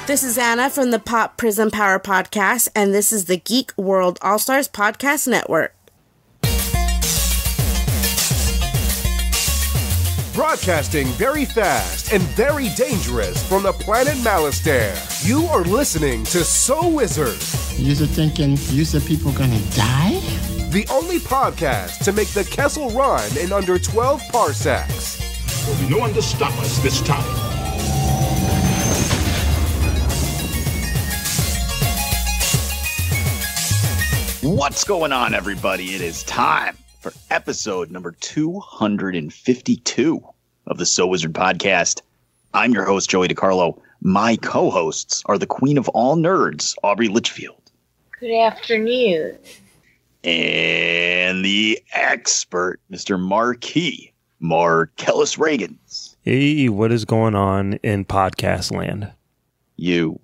This is Anna from the Pop Prism Power Podcast, and this is the Geek World All-Stars Podcast Network. Broadcasting very fast and very dangerous from the planet Malastare. You are listening to So Wizard. You're thinking, you said people gonna die? The only podcast to make the Kessel run in under 12 parsecs. There'll be no one to stop us this time. What's going on, everybody? It is time for episode number 252 of the So Wizard Podcast. I'm your host, Joey DiCarlo. My co-hosts are the queen of all nerds, Aubrey Litchfield. Good afternoon. And the expert, Mr. Marquis Marcellus Reagans. Hey, what is going on in podcast land? You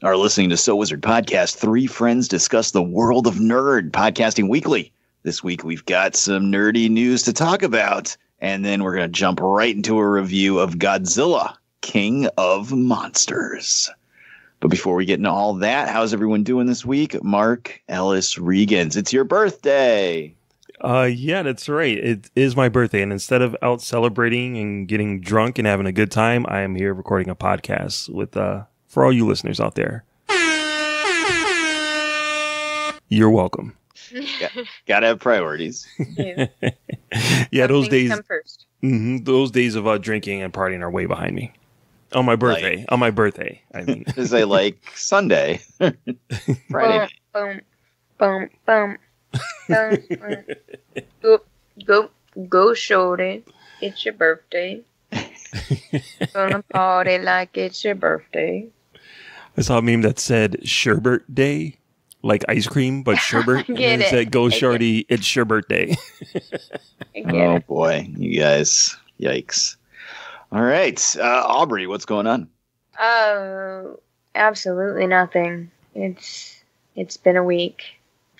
are listening to So Wizard Podcast. Three friends discuss the world of nerd, podcasting weekly. This week, we've got some nerdy news to talk about, and then we're going to jump right into a review of Godzilla, King of Monsters. But before we get into all that, how's everyone doing this week? Mark Ellis Regans, it's your birthday. Yeah, that's right. It is my birthday, and instead of out celebrating and getting drunk and having a good time, I am here recording a podcast with for all you listeners out there. You're welcome. Gotta have priorities. Yeah, those days come first. Those days of drinking and partying are way behind me. On my birthday. I mean, is they like Sunday, Friday. Boom, boom, boom, boom. Go, shorty. It's your birthday. Gonna party like it's your birthday. I saw a meme that said sherbet day, like ice cream, but sherbet. And it said, "Go shorty, it's sherbet day." Oh boy, you guys! Yikes! All right, Aubrey, what's going on? Oh, absolutely nothing. It's been a week.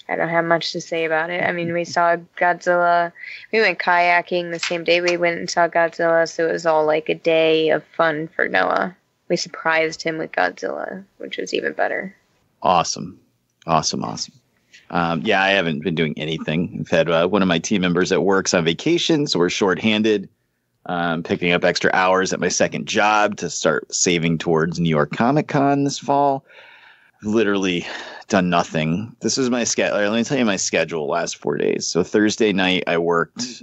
I don't have much to say about it. I mean, we saw Godzilla. We went kayaking the same day we went and saw Godzilla, so it was all like a day of fun for Noah. We surprised him with Godzilla, which was even better. Awesome. Yeah, I haven't been doing anything. I've had one of my team members at work's on vacation, so we're shorthanded. Picking up extra hours at my second job to start saving towards New York Comic Con this fall. I've literally done nothing. This is my schedule. Let me tell you my schedule last 4 days. So Thursday night, I worked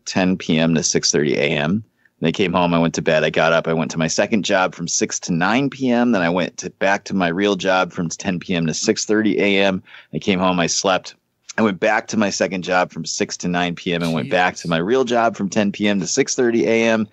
10 p.m. to 6:30 a.m. Then I came home. I went to bed. I got up. I went to my second job from 6 to 9 p.m. Then I went back to my real job from 10 p.m. to 6:30 a.m. I came home. I slept. I went back to my second job from 6 to 9 p.m. and went back to my real job from 10 p.m. to 6:30 a.m.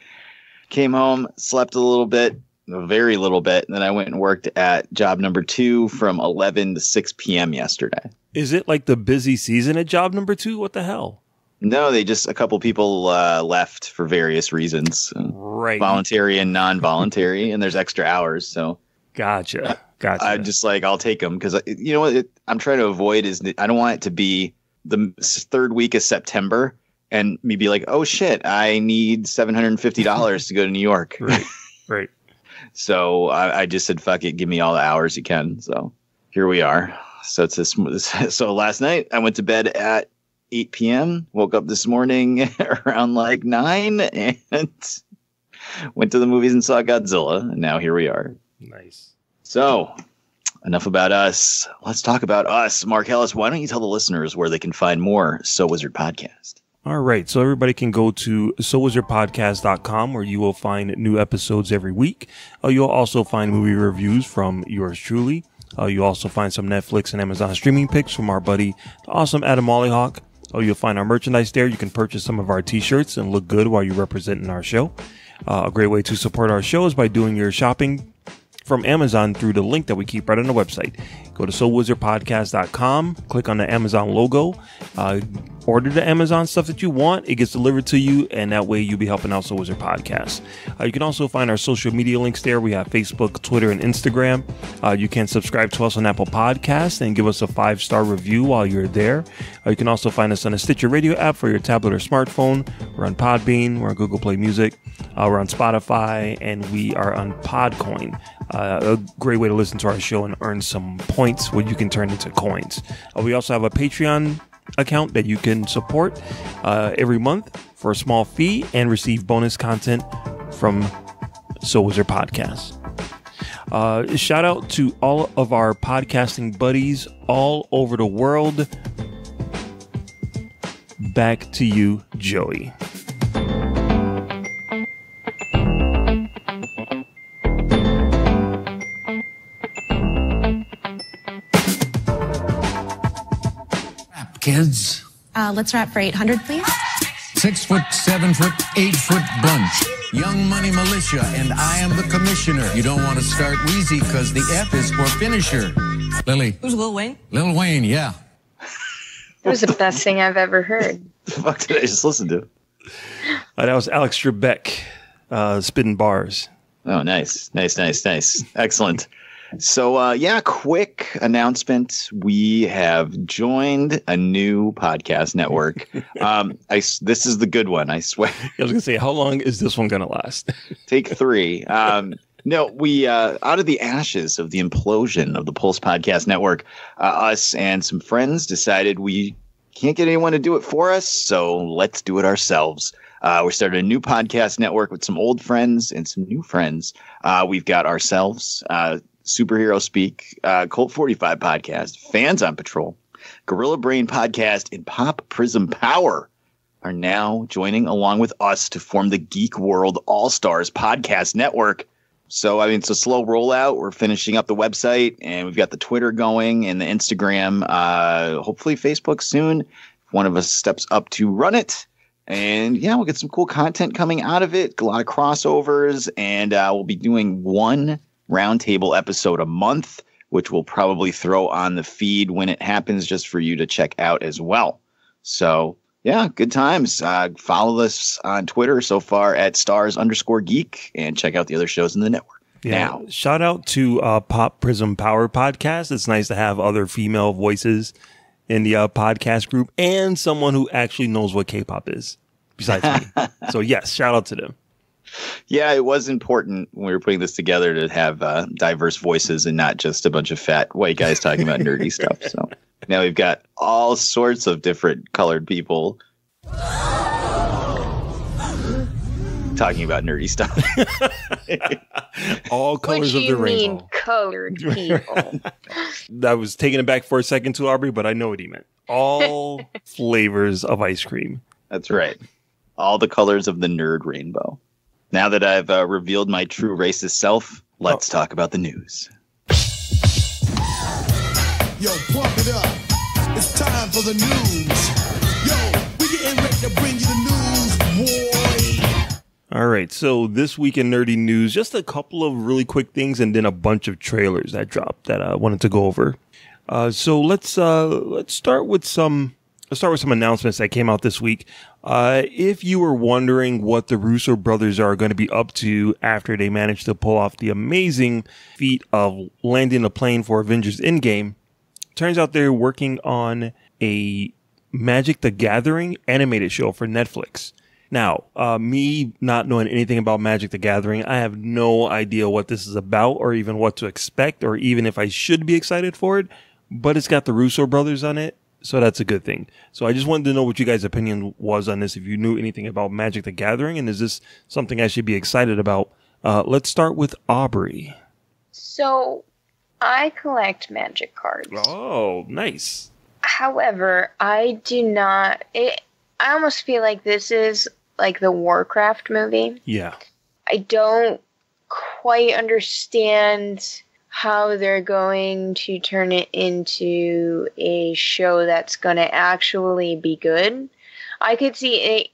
Came home, slept a little bit, a very little bit. And then I went and worked at job number 2 from 11 to 6 p.m. yesterday. Is it like the busy season at job number 2? What the hell? No, a couple people left for various reasons. Right. Voluntary and non-voluntary. And there's extra hours. So Gotcha. I'm just like, I'll take them because, you know what I'm trying to avoid is I don't want it to be the third week of September and me be like, oh, shit, I need $750 to go to New York. Right. So I just said, fuck it, give me all the hours you can. So here we are. So so last night I went to bed at 8 p.m., woke up this morning around like 9 and went to the movies and saw Godzilla. And now here we are. Nice. So, enough about us. Let's talk about us. Mark Ellis, why don't you tell the listeners where they can find more So Wizard Podcast? All right. So everybody can go to sowizardpodcast.com where you will find new episodes every week. You'll also find movie reviews from yours truly. You'll also find some Netflix and Amazon streaming picks from our buddy, the awesome Adam Mollyhawk. You'll find our merchandise there. You can purchase some of our t-shirts and look good while you're representing our show. A great way to support our show is by doing your shopping from Amazon through the link that we keep right on the website. Go to SoulWizardPodcast.com, click on the Amazon logo, order the Amazon stuff that you want. It gets delivered to you, and that way you'll be helping out Soul Wizard Podcast. You can also find our social media links there. We have Facebook, Twitter, and Instagram. You can subscribe to us on Apple Podcasts and give us a 5-star review while you're there. You can also find us on a Stitcher Radio app for your tablet or smartphone. We're on Podbean. We're on Google Play Music. We're on Spotify, and we are on Podcoin. A great way to listen to our show and earn some points, what you can turn into coins. We also have a Patreon account that you can support every month for a small fee and receive bonus content from So Was Your Podcast. Shout out to all of our podcasting buddies all over the world. Back to you, Joey. Kids. Let's wrap for 800, please. 6 foot, 7 foot, 8 foot bunch. Young Money Militia, and I am the commissioner. You don't want to start Wheezy because the F is for finisher. Lily. Who's Lil Wayne? Lil Wayne, yeah. It was the best thing I've ever heard. The fuck did I just listen to? That was Alex Trebek, spitting bars. Oh, nice. Excellent. So, quick announcement. We have joined a new podcast network. This is the good one, I swear. I was going to say, how long is this one going to last? Take 3. No, we, out of the ashes of the implosion of the Pulse Podcast Network, us and some friends decided we can't get anyone to do it for us, so let's do it ourselves. We started a new podcast network with some old friends and some new friends. We've got ourselves, Superhero Speak, Colt 45 Podcast, Fans on Patrol, Gorilla Brain Podcast, and Pop Prism Power are now joining along with us to form the Geek World All-Stars Podcast Network. So, I mean, it's a slow rollout. We're finishing up the website, and we've got the Twitter going and the Instagram, hopefully Facebook soon. If one of us steps up to run it. And, yeah, we'll get some cool content coming out of it, a lot of crossovers, and we'll be doing one roundtable episode a month, which we'll probably throw on the feed when it happens just for you to check out as well. So, yeah, good times. Follow us on Twitter so far at stars_geek and check out the other shows in the network. Yeah. Now, Shout out to Pop Prism Power Podcast. It's nice to have other female voices in the podcast group and someone who actually knows what K-pop is besides me. So, yes, shout out to them. yeah, it was important when we were putting this together to have diverse voices and not just a bunch of fat white guys talking about nerdy stuff. So now we've got all sorts of different colored people talking about nerdy stuff. All colors of the rainbow. What do you mean colored people? I was taking it back for a second too, Aubrey, but I know what he meant. All flavors of ice cream. That's right. All the colors of the nerd rainbow. Now that I've revealed my true racist self, let's talk about the news. Yo, pump it up. It's time for the news. Yo, we getting ready to bring you the news, boy. All right, so this week in nerdy news, just a couple of really quick things and then a bunch of trailers that dropped that I wanted to go over. So let's start with some announcements that came out this week. If you were wondering what the Russo brothers are going to be up to after they managed to pull off the amazing feat of landing a plane for Avengers Endgame, turns out they're working on a Magic the Gathering animated show for Netflix. Now, me not knowing anything about Magic the Gathering, I have no idea what this is about or even what to expect or even if I should be excited for it, but it's got the Russo brothers on it. So that's a good thing. So I just wanted to know what you guys' opinion was on this, if you knew anything about Magic the Gathering, and is this something I should be excited about? Let's start with Aubrey. So, I collect Magic cards. Oh, nice. However, I do not... I almost feel like this is like the Warcraft movie. Yeah. I don't quite understand how they're going to turn it into a show that's going to actually be good. I could see it,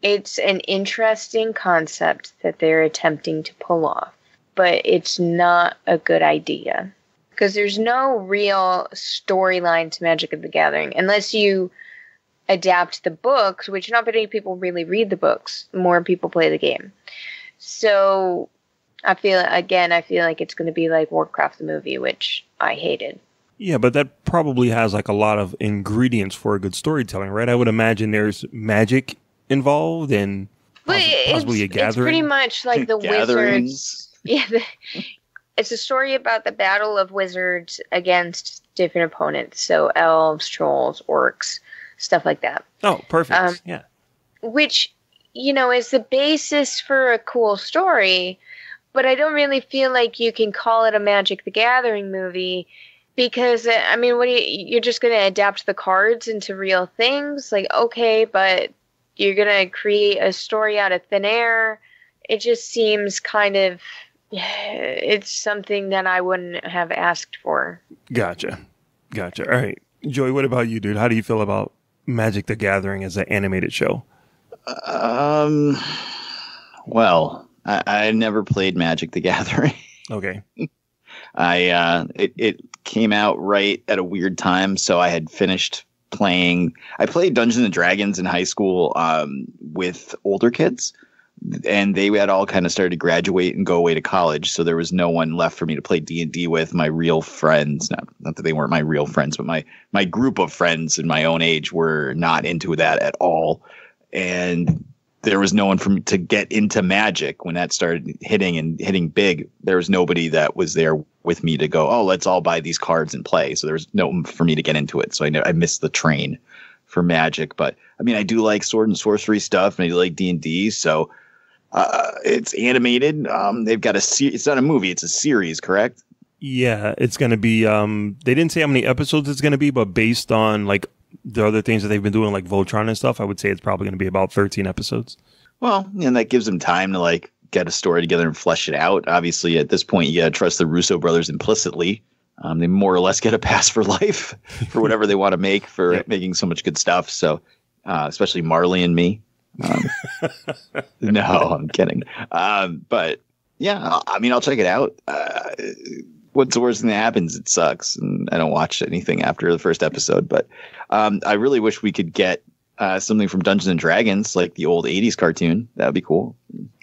it's an interesting concept that they're attempting to pull off, but it's not a good idea. Because there's no real storyline to Magic of the Gathering, unless you adapt the books, which not many people really read the books. More people play the game. So I feel like it's going to be like Warcraft the movie, which I hated. Yeah, but that probably has like a lot of ingredients for a good storytelling, right? I would imagine there's magic involved and But possibly a gathering? It's pretty much like the wizards. Yeah, it's a story about the battle of wizards against different opponents. So elves, trolls, orcs, stuff like that. Oh, perfect. Yeah. Which, is the basis for a cool story. But I don't really feel like you can call it a Magic the Gathering movie because, I mean, you're just going to adapt the cards into real things? Like, okay, but you're going to create a story out of thin air. It just seems kind of, it's something that I wouldn't have asked for. Gotcha. All right. Joey, what about you, dude? How do you feel about Magic the Gathering as an animated show? Well, I never played Magic the Gathering. Okay. It came out right at a weird time, so I had finished playing. I played Dungeons and Dragons in high school with older kids, and they had all kind of started to graduate and go away to college, so there was no one left for me to play D&D with. My real friends, not that they weren't my real friends, but my group of friends in my own age were not into that at all, and there was no one for me to get into Magic when that started hitting big. There was nobody that was there with me to go, oh, let's all buy these cards and play. So there was no one for me to get into it. So I missed the train for Magic. But I mean, I do like sword and sorcery stuff, and I do like D&D. So it's animated. They've got it's not a movie. It's a series, correct? Yeah, it's going to be, they didn't say how many episodes it's going to be, but based on like the other things that they've been doing, like Voltron and stuff, I would say it's probably going to be about 13 episodes. Well, and that gives them time to like get a story together and flesh it out. Obviously, at this point, you got to trust the Russo brothers implicitly. They more or less get a pass for life for whatever they want to make for making so much good stuff. So, especially Marley and me. No, I'm kidding. But yeah, I mean, I'll check it out. What's the worst thing that happens? It sucks, and I don't watch anything after the first episode. But I really wish we could get something from Dungeons and Dragons, like the old '80s cartoon. That would be cool.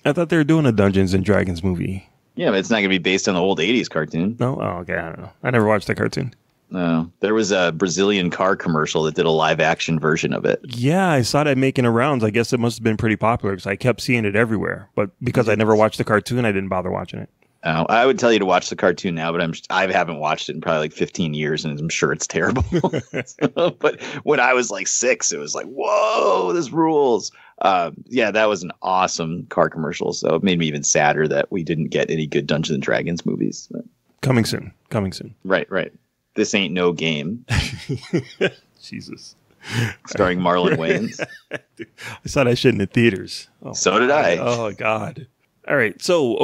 I thought they were doing a Dungeons and Dragons movie. Yeah, but it's not going to be based on the old '80s cartoon. No, oh, okay, I don't know. I never watched that cartoon. No, there was a Brazilian car commercial that did a live action version of it. Yeah, I saw that making the rounds. I guess it must have been pretty popular because I kept seeing it everywhere. But because I never watched the cartoon, I didn't bother watching it. I would tell you to watch the cartoon now, but I haven't watched it in probably like 15 years, and I'm sure it's terrible. But when I was like 6, it was like, whoa, this rules. Yeah, that was an awesome car commercial. So it made me even sadder that we didn't get any good Dungeons and Dragons movies. But coming soon. Right. This ain't no game. Jesus. Starring Marlon Wayans. I saw that shit in the theaters. Oh, so did I. Oh, God. All right. So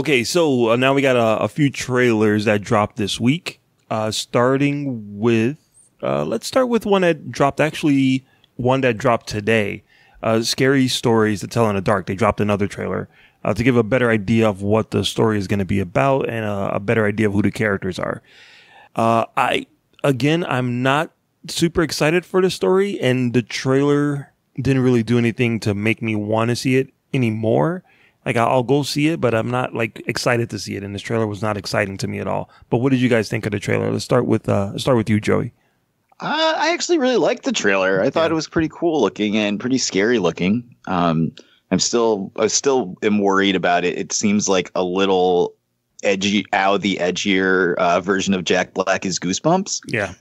now we got a few trailers that dropped this week. Starting with, let's start with one that dropped today. Scary Stories to Tell in the Dark. They dropped another trailer to give a better idea of what the story is going to be about and a better idea of who the characters are. I'm not super excited for the story, and the trailer didn't really do anything to make me want to see it anymore. Like, I'll go see it, but I'm not like excited to see it. And this trailer was not exciting to me at all. But what did you guys think of the trailer? Let's start with you, Joey. I actually really liked the trailer. I thought it was pretty cool looking and pretty scary looking. I still am worried about it. It seems like a little the edgier version of Jack Black is Goosebumps. Yeah.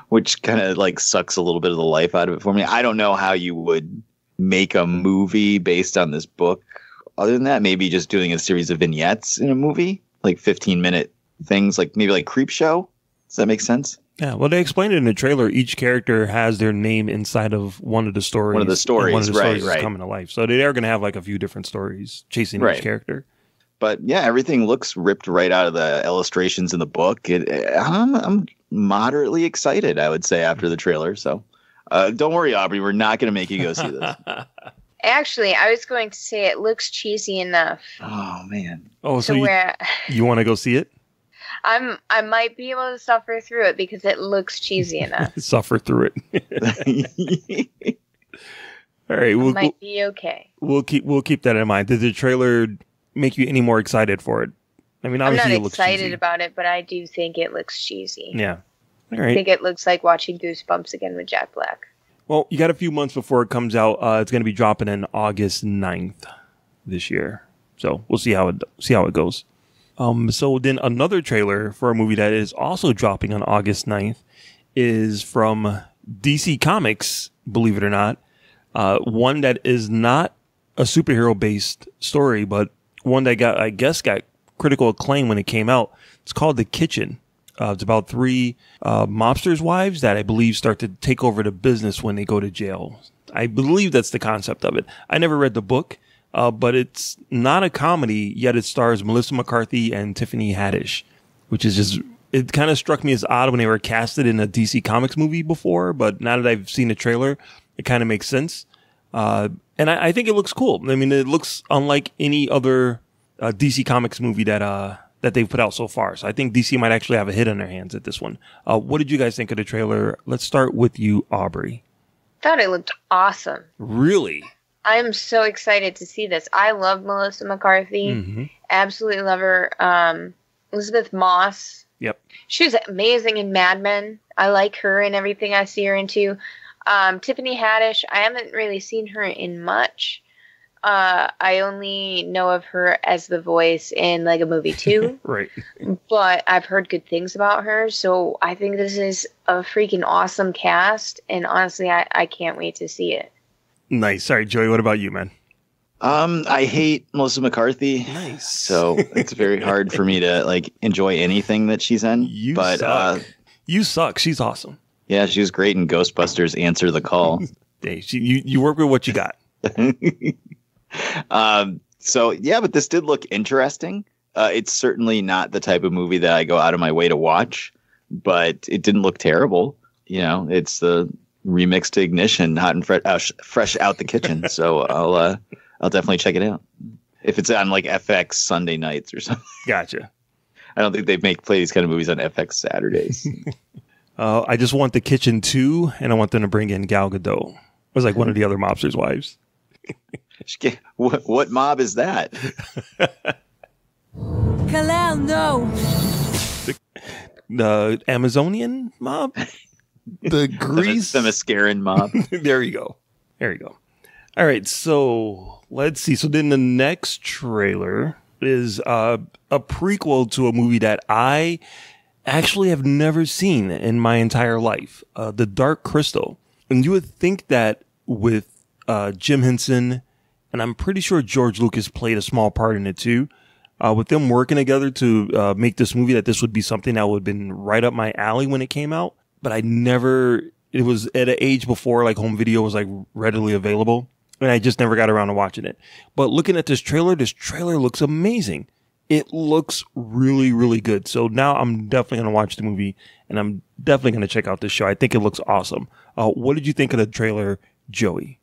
Which kind of like sucks a little bit of the life out of it for me. I don't know how you would make a movie based on this book. Other than that, maybe just doing a series of vignettes in a movie, like 15-minute things, like maybe like Creepshow. Does that make sense? Yeah, well, they explained it in the trailer. Each character has their name inside of one of the stories. Right. Is coming to life. So they are going to have like a few different stories chasing each character. But yeah, everything looks ripped right out of the illustrations in the book. I'm moderately excited, I would say, after the trailer. So don't worry, Aubrey. We're not going to make you go see this. Actually, I was going to say it looks cheesy enough. Oh, man. Oh, so you want to go see it? I might be able to suffer through it because it looks cheesy enough. Suffer through it. All right, we'll might be okay. We'll keep that in mind. Did the trailer make you any more excited for it? I mean, obviously I'm not excited about it, but I do think it looks cheesy. Yeah. All right. I think it looks like watching Goosebumps again with Jack Black. Well, you got a few months before it comes out. It's going to be dropping in August 9th this year. So we'll see how it goes. So then another trailer for a movie that is also dropping on August 9th is from DC Comics, believe it or not. One that is not a superhero based story, but one that got critical acclaim when it came out. It's called The Kitchen. It's about three mobsters' wives that I believe start to take over the business when they go to jail. I believe that's the concept of it. I never read the book, but it's not a comedy, yet it stars Melissa McCarthy and Tiffany Haddish, which is just, it kind of struck me as odd when they were casted in a DC Comics movie before, but now that I've seen the trailer, it kind of makes sense. And I think it looks cool. I mean, it looks unlike any other DC Comics movie that they've put out so far. So I think DC might actually have a hit on their hands at this one. What did you guys think of the trailer? Let's start with you, Aubrey. Thought it looked awesome. Really? I'm so excited to see this. I love Melissa McCarthy. Mm-hmm. Absolutely love her. Elizabeth Moss. Yep. She was amazing in Mad Men. I like her and everything I see her into. Tiffany Haddish, I haven't really seen her in much. I only know of her as the voice in Lego Movie 2. Right. But I've heard good things about her, so I think this is a freaking awesome cast, and honestly, I can't wait to see it. Nice. Sorry, Joey, what about you, man? I hate Melissa McCarthy. Nice. So it's very hard for me to enjoy anything that she's in. You suck. You suck. She's awesome. Yeah, she was great in Ghostbusters Answer the Call. Hey, you work with what you got. So yeah, but this did look interesting. It's certainly not the type of movie that I go out of my way to watch, but it didn't look terrible. You know, it's the remix to Ignition, hot and fresh out the kitchen. So I'll definitely check it out if it's on FX Sunday nights or something. Gotcha. I don't think they play these kind of movies on FX Saturdays. I just want The Kitchen 2, and I want them to bring in Gal Gadot. It was like one of the other mobsters' wives. What mob is that? Kalel, no. The Amazonian mob? The Greece? The Mascaran mob. There you go. All right, so let's see. So then the next trailer is a prequel to a movie that I actually have never seen in my entire life, The Dark Crystal. And you would think that with Jim Henson, and I'm pretty sure George Lucas played a small part in it too, with them working together to make this movie, that this would be something that would have been right up my alley when it came out. But it was at an age before home video was readily available, and I just never got around to watching it. But looking at this trailer looks amazing. It looks really, really good. So now I'm definitely going to watch the movie, and I'm definitely going to check out this show. I think it looks awesome. What did you think of the trailer, Joey?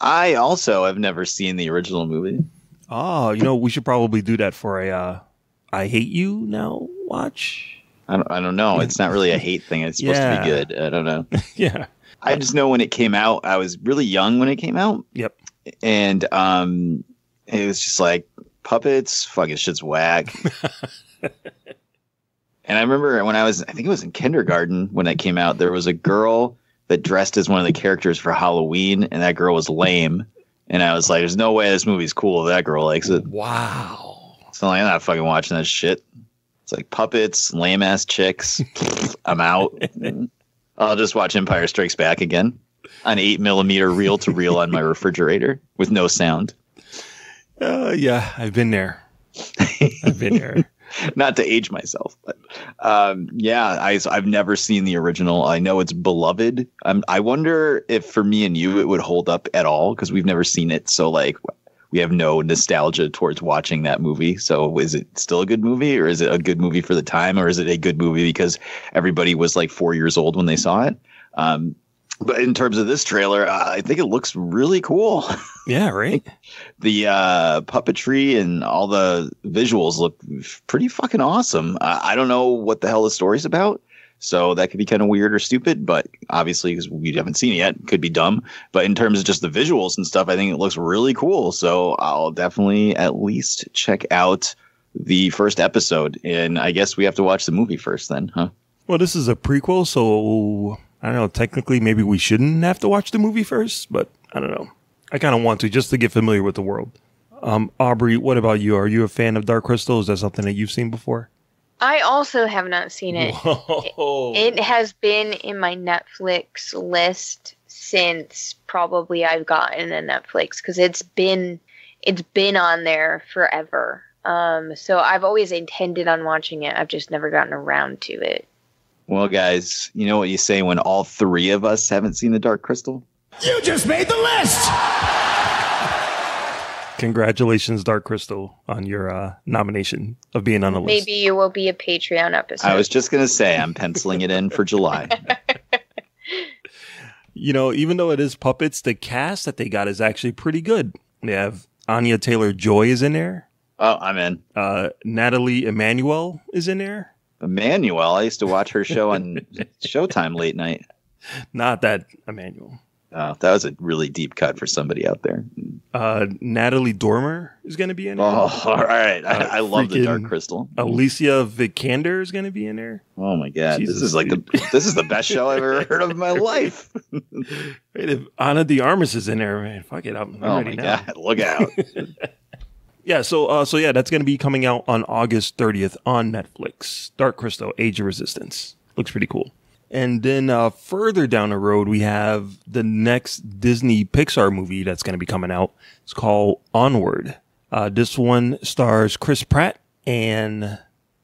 I also have never seen the original movie. Oh, we should probably do that for a I Hate You Now watch. I don't know. It's not really a hate thing. It's supposed to be good. I don't know. Yeah. I just know when it came out, I was really young when it came out. Yep. And it was just puppets, fucking shit's whack. And I remember when I think it was in kindergarten when it came out, there was a girl that dressed as one of the characters for Halloween, and that girl was lame. And I was like, there's no way this movie's cool if that girl likes it. Wow. So I'm not fucking watching that shit. It's puppets, lame ass chicks. I'm out. I'll just watch Empire Strikes Back again on 8mm reel to reel on my refrigerator with no sound. Yeah, I've been there. Not to age myself, but I've never seen the original. I know it's beloved. I wonder if for me and you it would hold up at all, because we've never seen it. So we have no nostalgia towards watching that movie. So is it still a good movie, or is it a good movie for the time, or is it a good movie because everybody was 4 years old when they saw it? But in terms of this trailer, I think it looks really cool. Yeah, right. The puppetry and all the visuals look pretty fucking awesome. I don't know what the hell the story's about, so that could be kind of weird or stupid, but obviously, because we haven't seen it yet, it could be dumb. But in terms of just the visuals and stuff, I think it looks really cool. So I'll definitely at least check out the first episode. And I guess we have to watch the movie first then, huh? Well, this is a prequel, so I don't know. Technically, maybe we shouldn't have to watch the movie first, but I don't know. I kind of want to just to get familiar with the world. Aubrey, what about you? Are you a fan of Dark Crystal? Is that something that you've seen before? I also have not seen it. Whoa. It has been in my Netflix list since probably I've gotten a Netflix, because it's been on there forever. So I've always intended on watching it. I've just never gotten around to it. Well, guys, you know what you say when all three of us haven't seen The Dark Crystal? You just made the list! Congratulations, Dark Crystal, on your nomination of being on the list. Maybe you will be a Patreon episode. I was just going to say, I'm penciling it in for July. You know, even though it is puppets, the cast that they got is actually pretty good. They have Anya Taylor-Joy is in there. Oh, I'm in. Natalie Emmanuel is in there. Emmanuel, I used to watch her show on Showtime late night. Not that Emmanuel. That was a really deep cut for somebody out there. Natalie Dormer is going to be in there. Oh, all right. I love The Dark Crystal. Alicia Vikander is going to be in there. Oh my God. Jesus, this is the best show I've ever heard of in my life. Wait, if Ana de Armas is in there, man. Fuck it. I'm oh ready my now. God. Look out. Yeah, so yeah, that's going to be coming out on August 30th on Netflix. Dark Crystal, Age of Resistance. Looks pretty cool. And then further down the road, we have the next Disney Pixar movie that's going to be coming out. It's called Onward. This one stars Chris Pratt and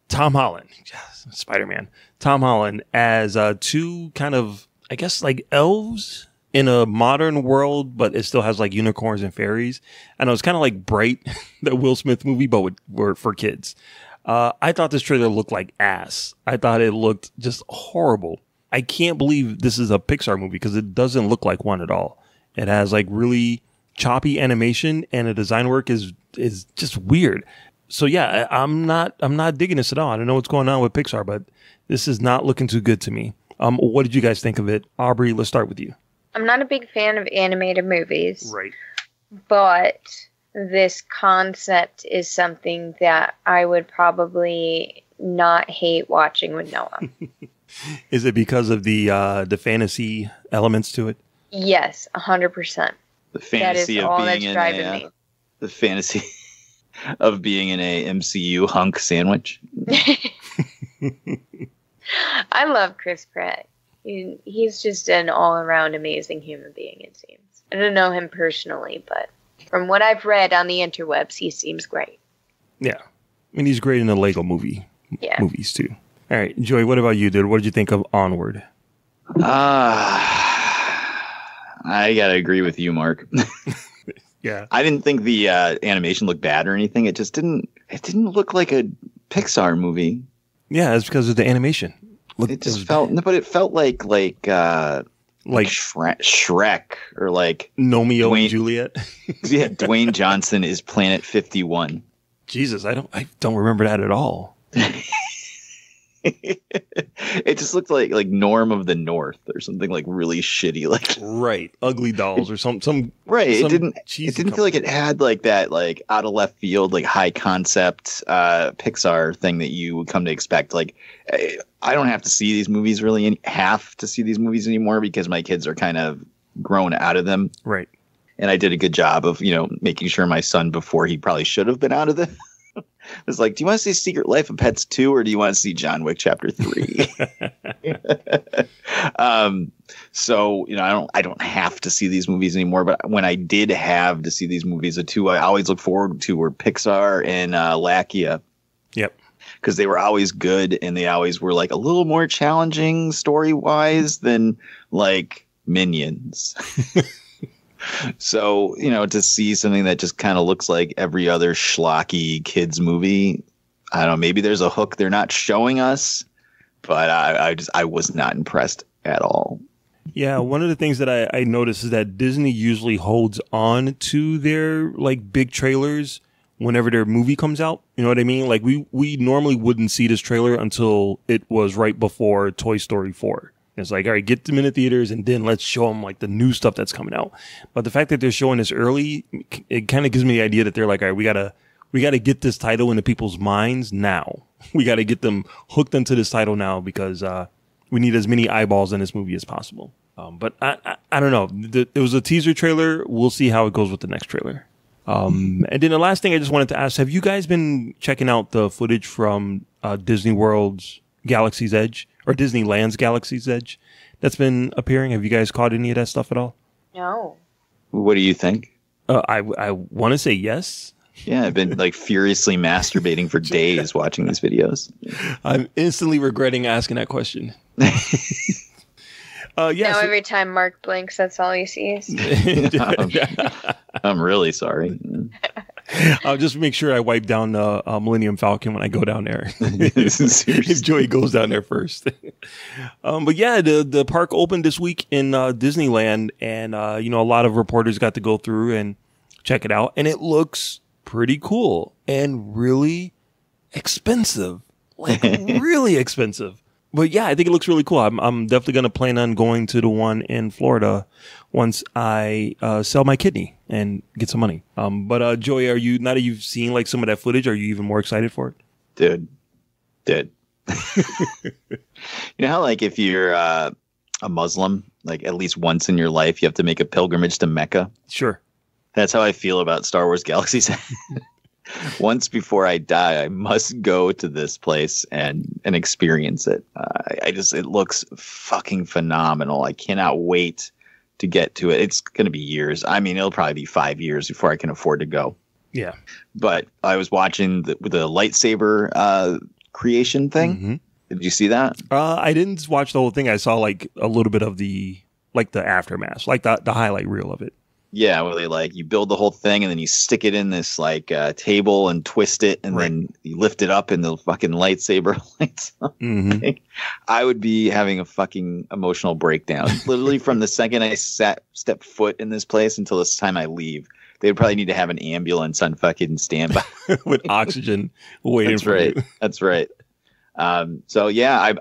Tom Holland. Yes, Spider-Man. Tom Holland as two kind of, I guess, like elves in a modern world, but it still has like unicorns and fairies. I know it's kind of like Bright, the Will Smith movie, but for kids. I thought this trailer looked like ass. I thought it looked just horrible. I can't believe this is a Pixar movie because it doesn't look like one at all. It has like really choppy animation and the design work is just weird. So yeah, I'm not digging this at all. I don't know what's going on with Pixar, but this is not looking too good to me. What did you guys think of it? Aubrey, let's start with you. I'm not a big fan of animated movies. Right. But this concept is something that I would probably not hate watching with Noah. Is it because of the fantasy elements to it? Yes, 100%. The fantasy that is of all being that's driving me. The fantasy of being in a MCU hunk sandwich. I love Chris Pratt. He's just an all-around amazing human being, it seems. I don't know him personally, but from what I've read on the interwebs, he seems great. Yeah. I mean, he's great in the Lego movies, too. All right, Joey, what about you, dude? What did you think of Onward? I got to agree with you, Mark. Yeah. I didn't think the animation looked bad or anything. It just didn't look like a Pixar movie. Yeah, it's because of the animation. It felt like Shrek or like Romeo and Juliet. Yeah, Dwayne Johnson is Planet 51. Jesus, I don't remember that at all. It just looked like Norm of the North or something like really shitty, like right, Ugly Dolls or some right. Some it didn't feel like it had like that like out of left field like high concept Pixar thing that you would come to expect. Like I don't have to see these movies anymore because my kids are kind of grown out of them. Right. And I did a good job of making sure my son before he probably should have been out of them. It's like, do you want to see Secret Life of Pets 2 or do you want to see John Wick Chapter 3? So, I don't have to see these movies anymore. But when I did have to see these movies, the two I always look forward to were Pixar and Lakia. Yep. Because they were always good and they always were like a little more challenging story-wise than like Minions. So, to see something that just kind of looks like every other schlocky kids movie, I don't know, maybe there's a hook they're not showing us, but I was not impressed at all. Yeah, one of the things that I noticed is that Disney usually holds on to their like big trailers whenever their movie comes out. You know what I mean? Like we normally wouldn't see this trailer until it was right before Toy Story 4. It's like, all right, get them in the theaters and then let's show them like the new stuff that's coming out. But the fact that they're showing this early, it kind of gives me the idea that they're like, all right, we gotta get this title into people's minds now. We got to get them hooked into this title now because, we need as many eyeballs in this movie as possible. But I don't know. It was a teaser trailer. We'll see how it goes with the next trailer. And then the last thing I just wanted to ask, have you guys been checking out the footage from Disney World's Galaxy's Edge or Disneyland's Galaxy's Edge that's been appearing? Have you guys caught any of that stuff at all? No. What do you think? I want to say yes. Yeah, I've been like furiously masturbating for days watching these videos. I'm instantly regretting asking that question. Now every time Mark blinks, that's all he sees. I'm really sorry. I'll just make sure I wipe down the Millennium Falcon when I go down there. If Joey goes down there first. But yeah, the park opened this week in Disneyland, and a lot of reporters got to go through and check it out, and it looks pretty cool and really expensive, like really expensive. But yeah, I think it looks really cool. I'm definitely going to plan on going to the one in Florida once I sell my kidney and get some money. But Joey, now that you've seen like some of that footage, are you even more excited for it? Dude. You know how like if you're a Muslim, like at least once in your life, you have to make a pilgrimage to Mecca? Sure. That's how I feel about Star Wars Galaxy's Edge. Once before I die, I must go to this place and experience it. It looks fucking phenomenal. I cannot wait to get to it. It's going to be years. I mean, it'll probably be 5 years before I can afford to go. Yeah. But I was watching the lightsaber creation thing. Mm-hmm. Did you see that? I didn't watch the whole thing. I saw like a little bit of the aftermath, like the highlight reel of it. Yeah, where they you build the whole thing and then you stick it in this table and twist it and then you lift it up and the fucking lightsaber lights up. Mm-hmm. I would be having a fucking emotional breakdown. Literally from the second I step foot in this place until this time I leave. They would probably need to have an ambulance on fucking standby. With oxygen waiting for you. That's right. So yeah,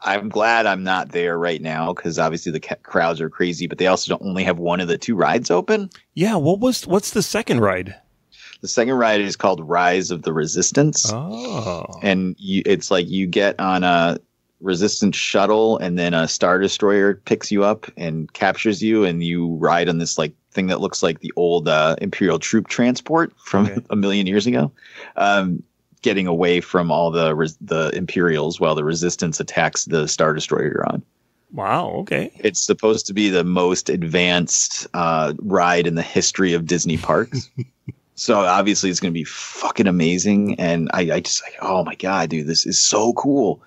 I'm glad I'm not there right now because obviously the crowds are crazy, but they also don't only have one of the two rides open. Yeah, what's the second ride? The second ride is called Rise of the Resistance. Oh. And it's like you get on a Resistance shuttle and then a Star Destroyer picks you up and captures you and you ride on this thing that looks like the old Imperial troop transport from a million years ago. Getting away from all the Imperials while the Resistance attacks the Star Destroyer you're on. Wow, okay. It's supposed to be the most advanced ride in the history of Disney parks. So obviously it's going to be fucking amazing. And I just oh my God, dude, this is so cool.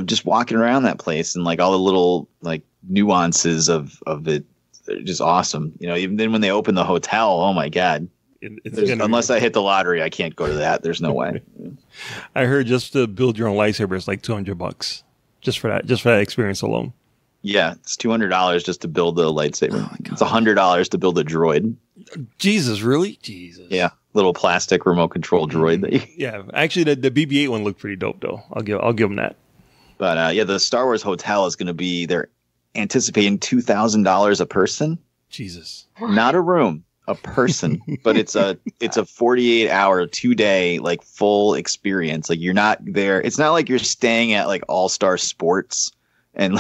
Just walking around that place and all the little nuances of it, they're just awesome. Even then when they open the hotel, oh my God. Unless I hit the lottery, I can't go to that. There's no way. I heard just to build your own lightsaber is like $200 just for that experience alone. Yeah, it's $200 just to build the lightsaber. Oh it's $100 to build a droid. Jesus, really? Jesus. Yeah, little plastic remote control droid. Yeah, actually, the BB-8 one looked pretty dope though. I'll give them that. But yeah, the Star Wars hotel is going to be. They're anticipating $2,000 a person. Jesus. Not a room. A person, but it's a 48-hour, 2-day full experience. You're not there. It's not like you're staying at All-Star Sports and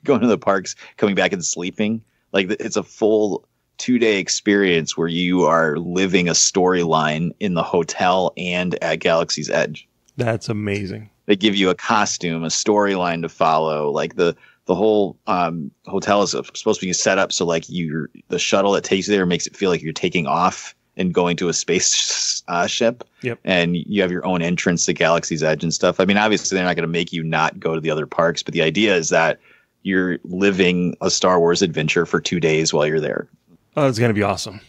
going to the parks, coming back and sleeping. It's a full 2-day experience where you are living a storyline in the hotel and at Galaxy's Edge. That's amazing. They give you a costume, a storyline to follow. The whole hotel is supposed to be set up so the shuttle that takes you there makes it feel like you're taking off and going to a space ship. Yep. And you have your own entrance to Galaxy's Edge and stuff. I mean, obviously they're not going to make you not go to the other parks, but the idea is that you're living a Star Wars adventure for 2 days while you're there. Oh, it's going to be awesome.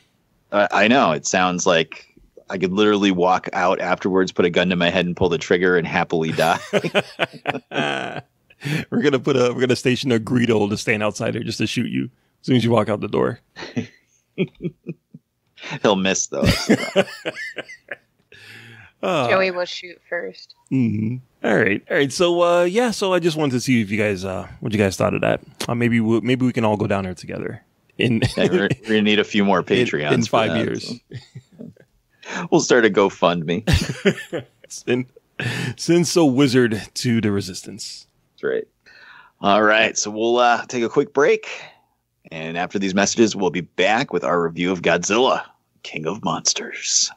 I know. It sounds like I could literally walk out afterwards, put a gun to my head and pull the trigger and happily die. We're gonna station a Greedo to stand outside there just to shoot you as soon as you walk out the door. He'll miss though. Joey will shoot first. Mm-hmm. All right. So so I just wanted to see if you guys what you guys thought of that. Maybe we can all go down there together. We're gonna need a few more Patreons in 5 years. So. We'll start a GoFundMe. Send so wizard to the Resistance. Right. All right, so we'll take a quick break. And after these messages, we'll be back with our review of Godzilla, King of Monsters.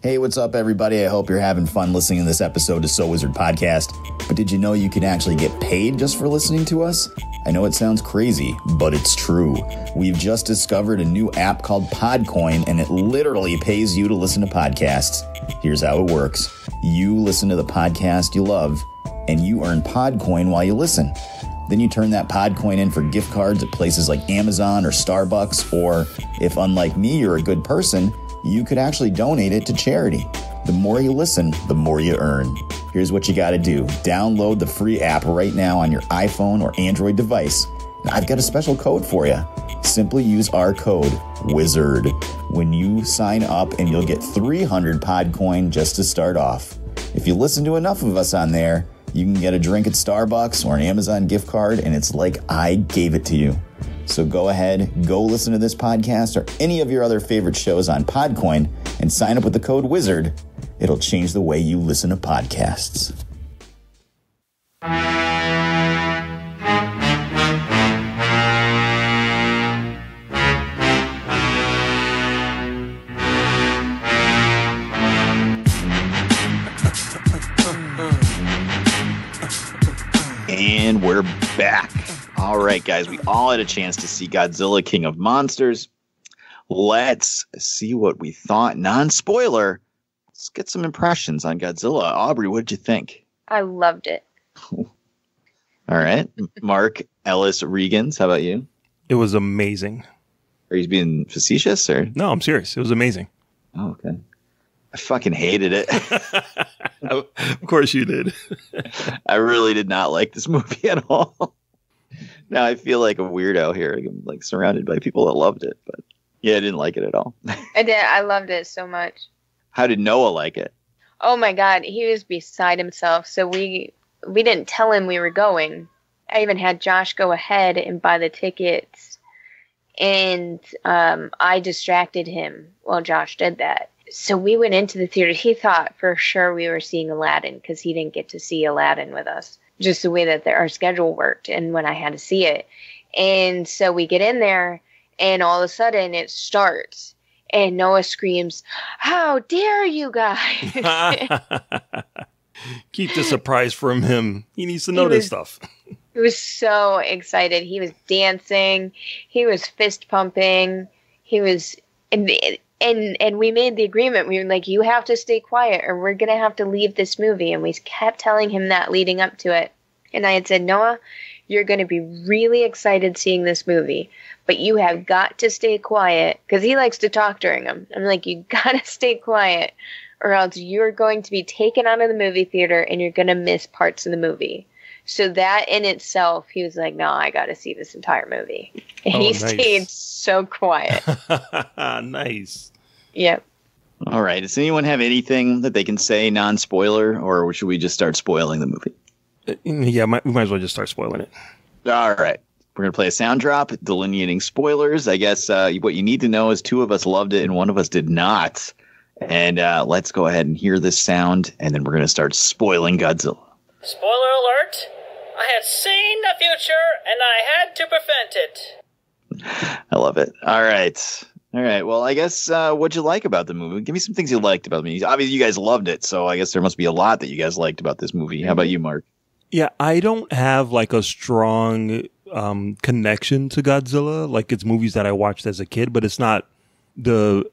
Hey, what's up, everybody? I hope you're having fun listening to this episode of So Wizard Podcast. But did you know you can actually get paid just for listening to us? I know it sounds crazy, but it's true. We've just discovered a new app called Podcoin, and it literally pays you to listen to podcasts. Here's how it works. You listen to the podcast you love, and you earn Podcoin while you listen. Then you turn that Podcoin in for gift cards at places like Amazon or Starbucks, or if unlike me, you're a good person, you could actually donate it to charity. The more you listen, the more you earn. Here's what you got to do. Download the free app right now on your iPhone or Android device. And I've got a special code for you. Simply use our code, WIZARD, when you sign up, and you'll get 300 Podcoin just to start off. If you listen to enough of us on there, you can get a drink at Starbucks or an Amazon gift card, and it's like I gave it to you. So go ahead, go listen to this podcast or any of your other favorite shows on Podcoin and sign up with the code WIZARD. It'll change the way you listen to podcasts. And we're back. All right, guys, we all had a chance to see Godzilla, King of Monsters. Let's see what we thought. Non-spoiler. Let's get some impressions on Godzilla. Aubrey, what did you think? I loved it. All right. Mark Ellis Regans, how about you? It was amazing. Are you being facetious, or? No, I'm serious. It was amazing. Oh, okay. I fucking hated it. Of course you did. I really did not like this movie at all. Now I feel like a weirdo here. I'm like surrounded by people that loved it, but yeah, I didn't like it at all. I did. I loved it so much. How did Noah like it? Oh my God, he was beside himself. So we didn't tell him we were going. I even had Josh go ahead and buy the tickets, and I distracted him while Josh did that. So we went into the theater. He thought for sure we were seeing Aladdin because he didn't get to see Aladdin with us, just the way that our schedule worked and when I had to see it. And so we get in there, and all of a sudden it starts, and Noah screams, "How dare you guys!" Keep the surprise from him. He needs to know this stuff. He was so excited. He was dancing. He was fist pumping. He was... And we made the agreement. We were like, you have to stay quiet or we're going to have to leave this movie. And we kept telling him that leading up to it. And I had said, Noah, you're going to be really excited seeing this movie, but you have got to stay quiet, because he likes to talk during them. I'm like, you got to stay quiet or else you're going to be taken out of the movie theater and you're going to miss parts of the movie. So that in itself, he was like, no, I got to see this entire movie. And he stayed so quiet. Nice. Yep. All right. Does anyone have anything that they can say non-spoiler, or should we just start spoiling the movie? Yeah, we might as well just start spoiling it. All right. We're going to play a sound drop delineating spoilers. I guess what you need to know is two of us loved it and one of us did not. And let's go ahead and hear this sound, and then we're going to start spoiling Godzilla. Spoiler alert! I had seen the future, and I had to prevent it. I love it. All right. Well, I guess what'd you like about the movie? Give me some things you liked about the movie. Obviously, you guys loved it, so I guess there must be a lot that you guys liked about this movie. How about you, Mark? Yeah, I don't have like a strong connection to Godzilla. Like, it's movies that I watched as a kid, but it's not the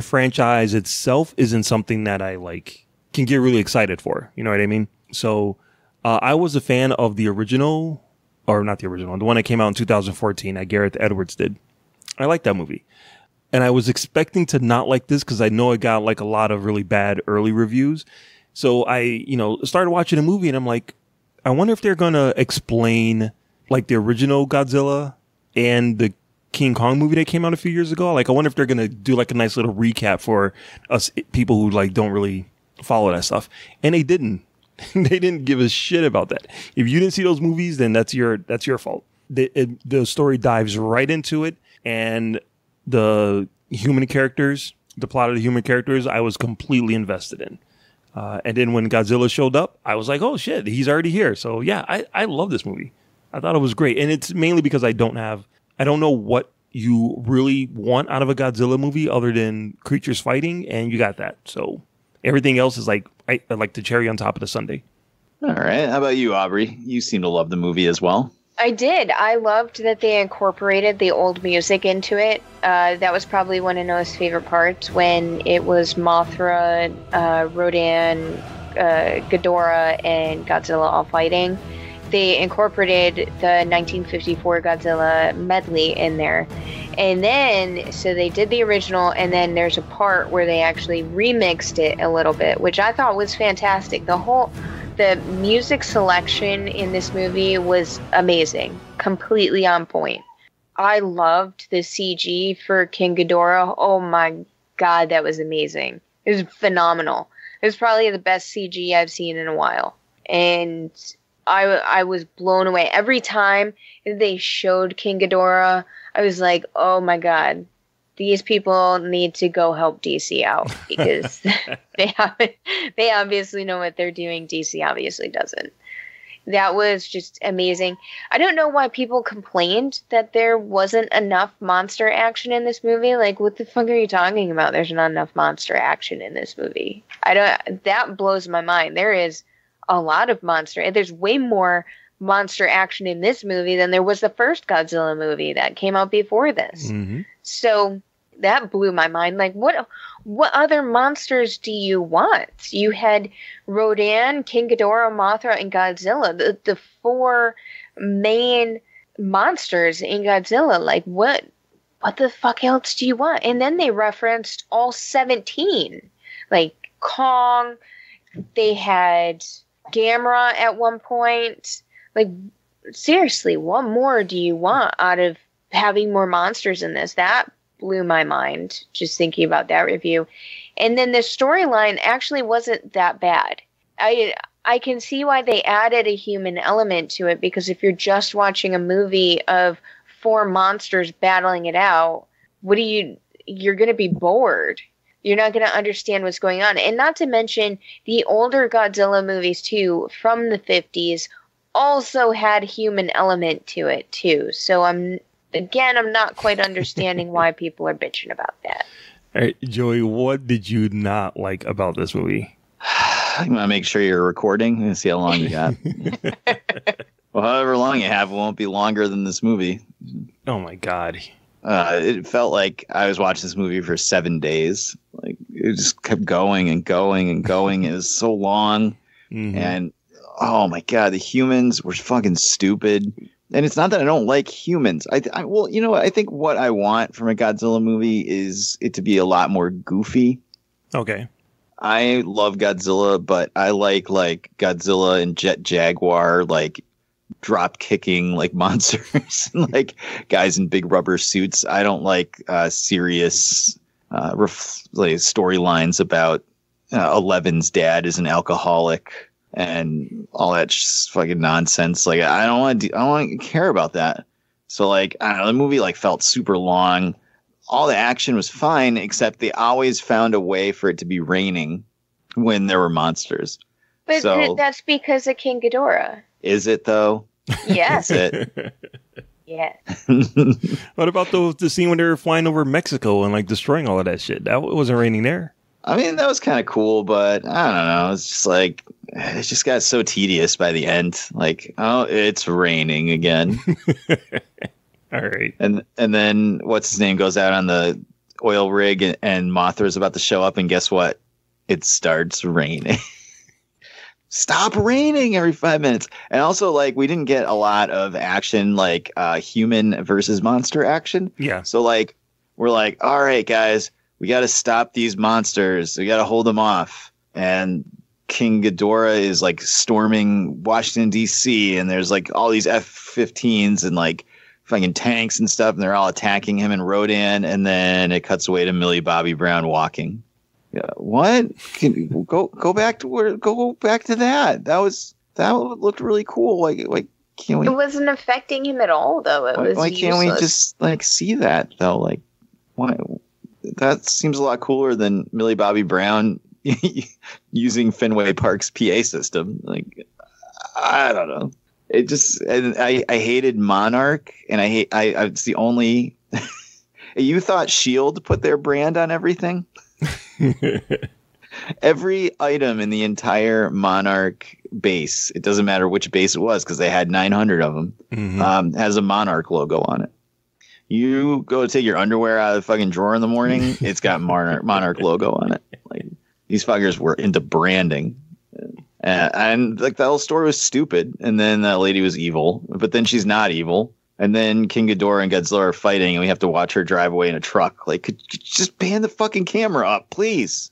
franchise itself isn't something that I like can get really excited for. You know what I mean? So I was a fan of the original, or not the original, the one that came out in 2014 that Gareth Edwards did. I like that movie. And I was expecting to not like this because I know it got like a lot of really bad early reviews. So I, started watching a movie and I'm like, I wonder if they're going to explain like the original Godzilla and the King Kong movie that came out a few years ago. Like, I wonder if they're going to do like a nice little recap for us people who like don't really follow that stuff. And they didn't. They didn't give a shit about that. If you didn't see those movies, then that's your fault. The story dives right into it, and the human characters, the plot of the human characters, I was completely invested in. And then when Godzilla showed up, I was like, oh shit, he's already here. So yeah, I love this movie. I thought it was great. And it's mainly because I don't know what you really want out of a Godzilla movie other than creatures fighting, and you got that. So everything else is like the cherry on top of the sundae. All right. How about you, Aubrey? You seem to love the movie as well. I did. I loved that they incorporated the old music into it. That was probably one of Noah's favorite parts, when it was Mothra, Rodan, Ghidorah, and Godzilla all fighting. They incorporated the 1954 Godzilla medley in there. And then, so they did the original, and then there's a part where they actually remixed it a little bit, which I thought was fantastic. The music selection in this movie was amazing, completely on point. I loved the CG for King Ghidorah. Oh my God, that was amazing. It was phenomenal. It was probably the best CG I've seen in a while. And I was blown away. Every time they showed King Ghidorah, I was like, oh my God, these people need to go help DC out, because they obviously know what they're doing. DC obviously doesn't. That was just amazing. I don't know why people complained that there wasn't enough monster action in this movie. Like, what the fuck are you talking about? There's not enough monster action in this movie. That blows my mind. There is a lot of monster. There's way more monster action in this movie than there was the first Godzilla movie that came out before this. Mm-hmm. So that blew my mind. Like, what other monsters do you want? You had Rodan, King Ghidorah, Mothra, and Godzilla, the four main monsters in Godzilla. Like, what the fuck else do you want? And then they referenced all 17. Like, Kong, they had Gamera at one point. Like, seriously, what more do you want out of having more monsters in this? That blew my mind, just thinking about that review. And then the storyline actually wasn't that bad. I can see why they added a human element to it, because if you're just watching a movie of four monsters battling it out, you're going to be bored. You're not going to understand what's going on. And not to mention, the older Godzilla movies, too, from the 50s, also had human element to it, too. So I'm not quite understanding why people are bitching about that. All right, Joey, what did you not like about this movie? I'm going to make sure you're recording and see how long you got. Well, however long you have, it won't be longer than this movie. Oh, my God. It felt like I was watching this movie for 7 days. Like, it just kept going and going and going. It was so long. Mm-hmm. And, oh, my God, the humans were fucking stupid. And it's not that I don't like humans. Well, you know what? I think what I want from a Godzilla movie is it to be a lot more goofy. Okay. I love Godzilla, but I like Godzilla and Jet Jaguar, like drop kicking like monsters and like guys in big rubber suits. I don't like serious storylines about Eleven's dad is an alcoholic and all that fucking nonsense. Like, I don't want to care about that. So, like, I don't know, the movie like felt super long. All the action was fine, except they always found a way for it to be raining when there were monsters. But that's because of King Ghidorah. Is it though? Yes. Is it? Yeah. What about the scene when they were flying over Mexico and like destroying all of that shit? That wasn't raining there. I mean, that was kind of cool, but I don't know. It's just like, it just got so tedious by the end. Like, oh, it's raining again. All right. And then what's his name goes out on the oil rig and Mothra's about to show up, and guess what? It starts raining. Stop raining every 5 minutes. And also, like, we didn't get a lot of action, like human versus monster action. Yeah. So, like, we're like, all right, guys, we got to stop these monsters. We got to hold them off. And King Ghidorah is like storming Washington, D.C. And there's like all these F-15s and like fucking tanks and stuff. And they're all attacking him and Rodan. And then it cuts away to Millie Bobby Brown walking. Yeah, what? Go back to that. That looked really cool. Like can't we? It wasn't affecting him at all, though. Why can't we just like see that though? Like, why? That seems a lot cooler than Millie Bobby Brown using Fenway Park's PA system. Like, I don't know. It just, and I hated Monarch, and it's the only. You thought Shield put their brand on everything? Every item in the entire Monarch base, it doesn't matter which base it was because they had 900 of them, has a Monarch logo on it. You go take your underwear out of the fucking drawer in the morning, it's got Monarch logo on it. Like, these fuckers were into branding. And like, the whole story was stupid. And then that lady was evil, but then she's not evil. And then King Ghidorah and Godzilla are fighting, and we have to watch her drive away in a truck. Like, could you just pan the fucking camera up, please?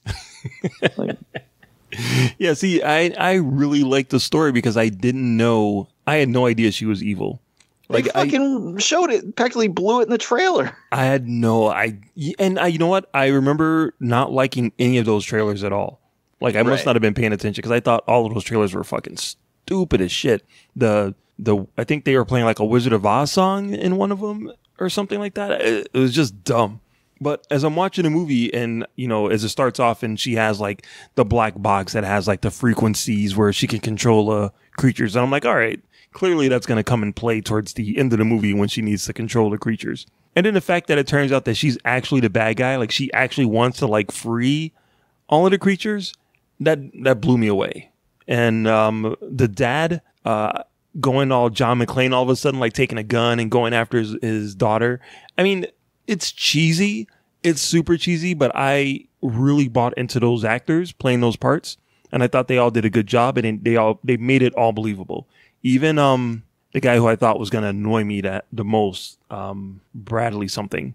Like, yeah, see, I really liked the story because I didn't know. I had no idea she was evil. Like, they fucking showed it, practically blew it in the trailer. I had no idea. And you know what? I remember not liking any of those trailers at all. Like, I must not have been paying attention because I thought all of those trailers were fucking stupid as shit. I think they were playing like a Wizard of Oz song in one of them or something like that. It was just dumb. But as I'm watching the movie and, you know, as it starts off and she has like the black box that has like the frequencies where she can control creatures. And I'm like, all right, clearly that's going to come and play towards the end of the movie when she needs to control the creatures. And then the fact that it turns out that she's actually the bad guy, like she actually wants to like free all of the creatures, that blew me away. And the dad, going all John McClane all of a sudden, like taking a gun and going after his daughter. I mean, it's cheesy. It's super cheesy, but I really bought into those actors playing those parts. And I thought they all did a good job, and they made it all believable. Even the guy who I thought was going to annoy me the most, Bradley something,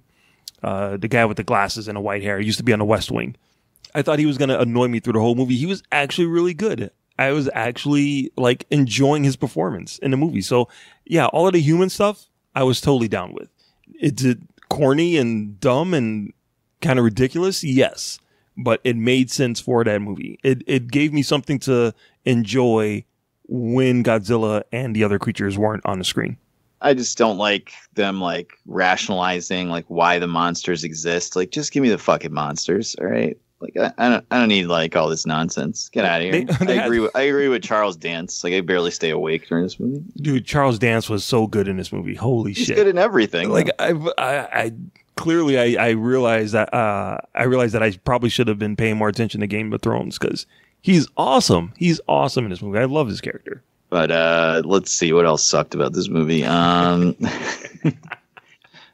the guy with the glasses and the white hair, he used to be on the West Wing. I thought he was going to annoy me through the whole movie. He was actually really good. I was actually like enjoying his performance in the movie. So yeah, all of the human stuff I was totally down with. It's corny and dumb and kind of ridiculous. Yes, but it made sense for that movie. It gave me something to enjoy when Godzilla and the other creatures weren't on the screen. I just don't like them like rationalizing like why the monsters exist. Like, just give me the fucking monsters. All right. Like, I don't need like all this nonsense. Get out of here. I agree with Charles Dance. Like, I barely stay awake during this movie. Dude, Charles Dance was so good in this movie. Holy shit. He's good in everything. Like, I clearly I realized that I probably should have been paying more attention to Game of Thrones because he's awesome. He's awesome in this movie. I love his character. But let's see what else sucked about this movie.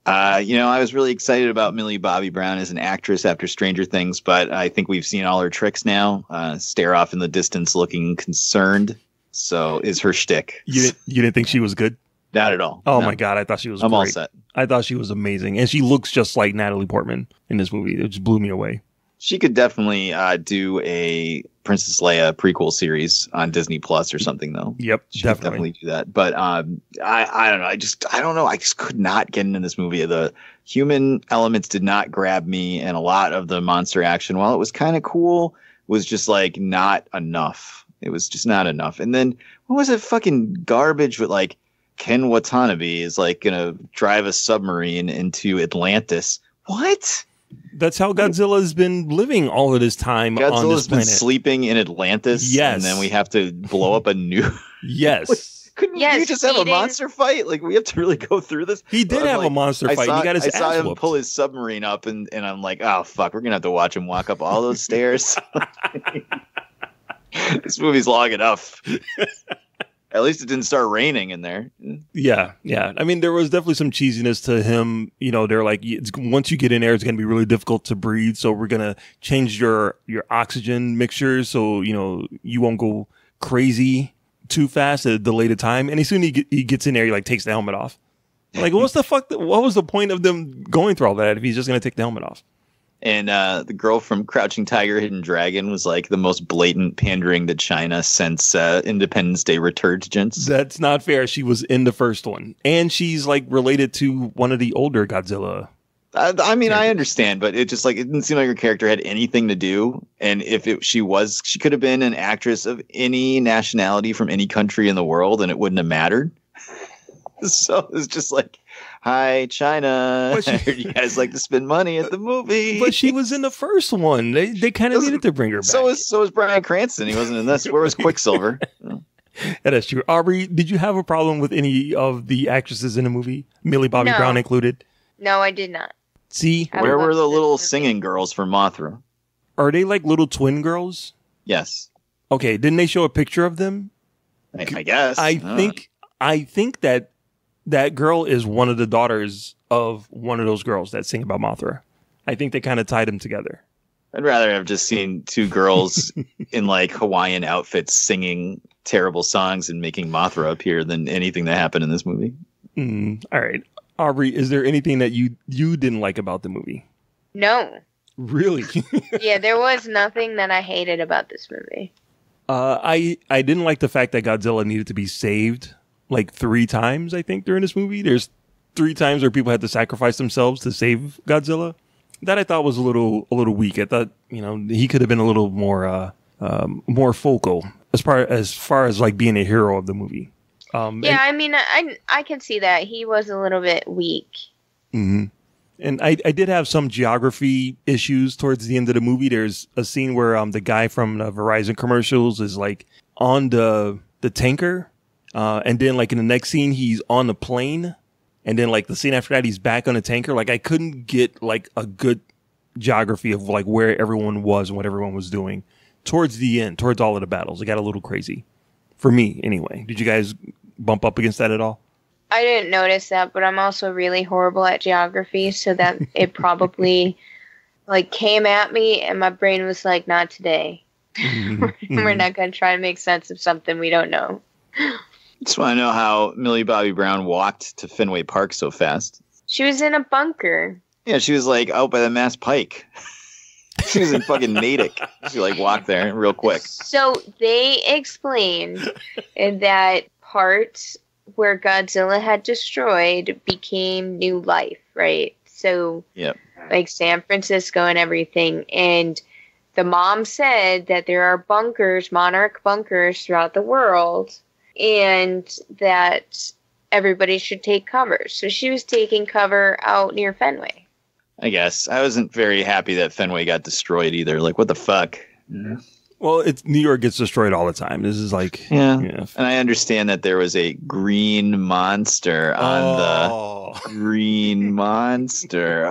I was really excited about Millie Bobby Brown as an actress after Stranger Things, but I think we've seen all her tricks now. Stare off in the distance looking concerned. So is her shtick. You didn't think she was good? Not at all. Oh, no. My God. I thought she was great. I'm all set. I thought she was amazing. And she looks just like Natalie Portman in this movie. It just blew me away. She could definitely do a Princess Leia prequel series on Disney Plus or something, though. Yep, she could definitely do that. But I don't know. I don't know. I just could not get into this movie. The human elements did not grab me, and a lot of the monster action, while it was kind of cool, was just like not enough. It was just not enough. And then what was it? Fucking garbage with like Ken Watanabe is like gonna drive a submarine into Atlantis. What? That's how Godzilla's been living all of this time on this planet. Godzilla's been sleeping in Atlantis, yes. And then we have to blow up a new... Yes. Couldn't you just have a monster fight? Like, we have to really go through this? He did have a monster fight. He got his ass I saw him whooped. pull his submarine up, and I'm like, oh, fuck, we're going to have to watch him walk up all those stairs. This movie's long enough. At least it didn't start raining in there. Yeah. I mean, there was definitely some cheesiness to him. You know, they're like, once you get in there, it's going to be really difficult to breathe. So we're going to change your oxygen mixture so, you know, you won't go crazy too fast at a delayed time. And as soon as he gets in there, he like takes the helmet off. Like, what was the point of them going through all that if he's just going to take the helmet off? And the girl from Crouching Tiger, Hidden Dragon was like the most blatant pandering to China since Independence Day Returgence. That's not fair. She was in the first one. And she's like related to one of the older Godzilla. I mean, I understand, but it just like it didn't seem like her character had anything to do. And if she could have been an actress of any nationality from any country in the world and it wouldn't have mattered. So it's just like, "Hi, China. I heard you guys like to spend money at the movie." But she was in the first one. They kind of needed to bring her back. So was Bryan Cranston. He wasn't in this. Where was Quicksilver? That is true. Aubrey, did you have a problem with any of the actresses in the movie? Millie Bobby No. Brown included? No, I did not. See? Where were the little singing girls from Mothra? Are they like little twin girls? Yes. Okay, didn't they show a picture of them? I guess. I think that girl is one of the daughters of one of those girls that sing about Mothra. I think they kind of tied them together. I'd rather have just seen two girls in like Hawaiian outfits singing terrible songs and making Mothra appear than anything that happened in this movie. All right. Aubrey, is there anything that you didn't like about the movie? No. Really? Yeah, there was nothing that I hated about this movie. I didn't like the fact that Godzilla needed to be saved like 3 times, I think, during this movie. There's 3 times where people had to sacrifice themselves to save Godzilla. That I thought was a little weak. I thought, he could have been a little more focal as far as like being a hero of the movie. I mean, I can see that he was a little bit weak. Mm-hmm. And I did have some geography issues towards the end of the movie. There's a scene where the guy from the Verizon commercials is like on the tanker, and then like in the next scene he's on the plane, and then like the scene after that he's back on the tanker. Like I couldn't get like a good geography of like where everyone was and what everyone was doing towards the end, towards all of the battles. It got a little crazy for me anyway. Did you guys bump up against that at all? I didn't notice that, but I'm also really horrible at geography, so that it probably like came at me and my brain was like, not today. We're not going to try to make sense of something we don't know. Just want to know how Millie Bobby Brown walked to Fenway Park so fast. She was in a bunker. Yeah, she was like out by the Mass Pike. She was in fucking Natick. She like walked there real quick. So they explained that parts where Godzilla had destroyed became new life, right? So, like San Francisco and everything. And the mom said that there are bunkers, monarch bunkers throughout the world, and that everybody should take cover. So she was taking cover out near Fenway. I guess. I wasn't very happy that Fenway got destroyed either. Like, what the fuck? Yeah. Well, New York gets destroyed all the time. This is like... Yeah. And I understand that there was a green monster on the green monster.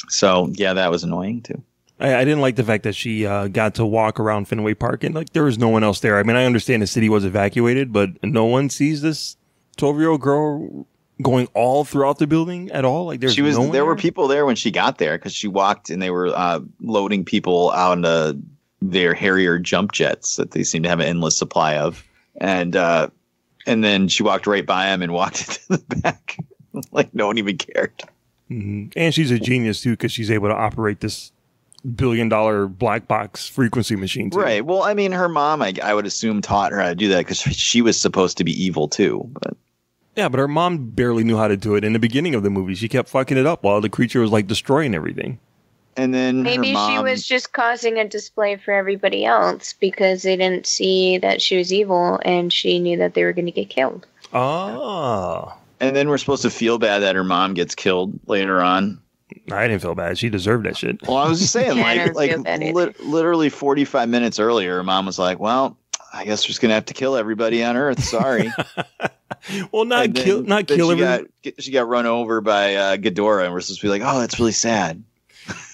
So, yeah, that was annoying, too. I didn't like the fact that she got to walk around Fenway Park and like there was no one else there. I mean, I understand the city was evacuated, but no one sees this 12-year-old girl going all throughout the building at all. Like there were people there when she got there because she walked and they were loading people out into their Harrier jump jets that they seem to have an endless supply of, and then she walked right by him and walked into the back like no one even cared. Mm-hmm. And she's a genius too because she's able to operate this $1 billion black box frequency machine too. Right. Well, I mean, her mom, I would assume, taught her how to do that because she was supposed to be evil too, but. Yeah, but her mom barely knew how to do it in the beginning of the movie. She kept fucking it up while the creature was like destroying everything. And then maybe she was just causing a display for everybody else because they didn't see that she was evil and she knew that they were going to get killed. Ah. And then we're supposed to feel bad that her mom gets killed later on. I didn't feel bad. She deserved that shit. Well, I was just saying, literally 45 minutes earlier, her mom was like, well, I guess we're just going to have to kill everybody on Earth. Sorry. Well, not kill everyone. She got run over by Ghidorah, and we're supposed to be like, oh, that's really sad.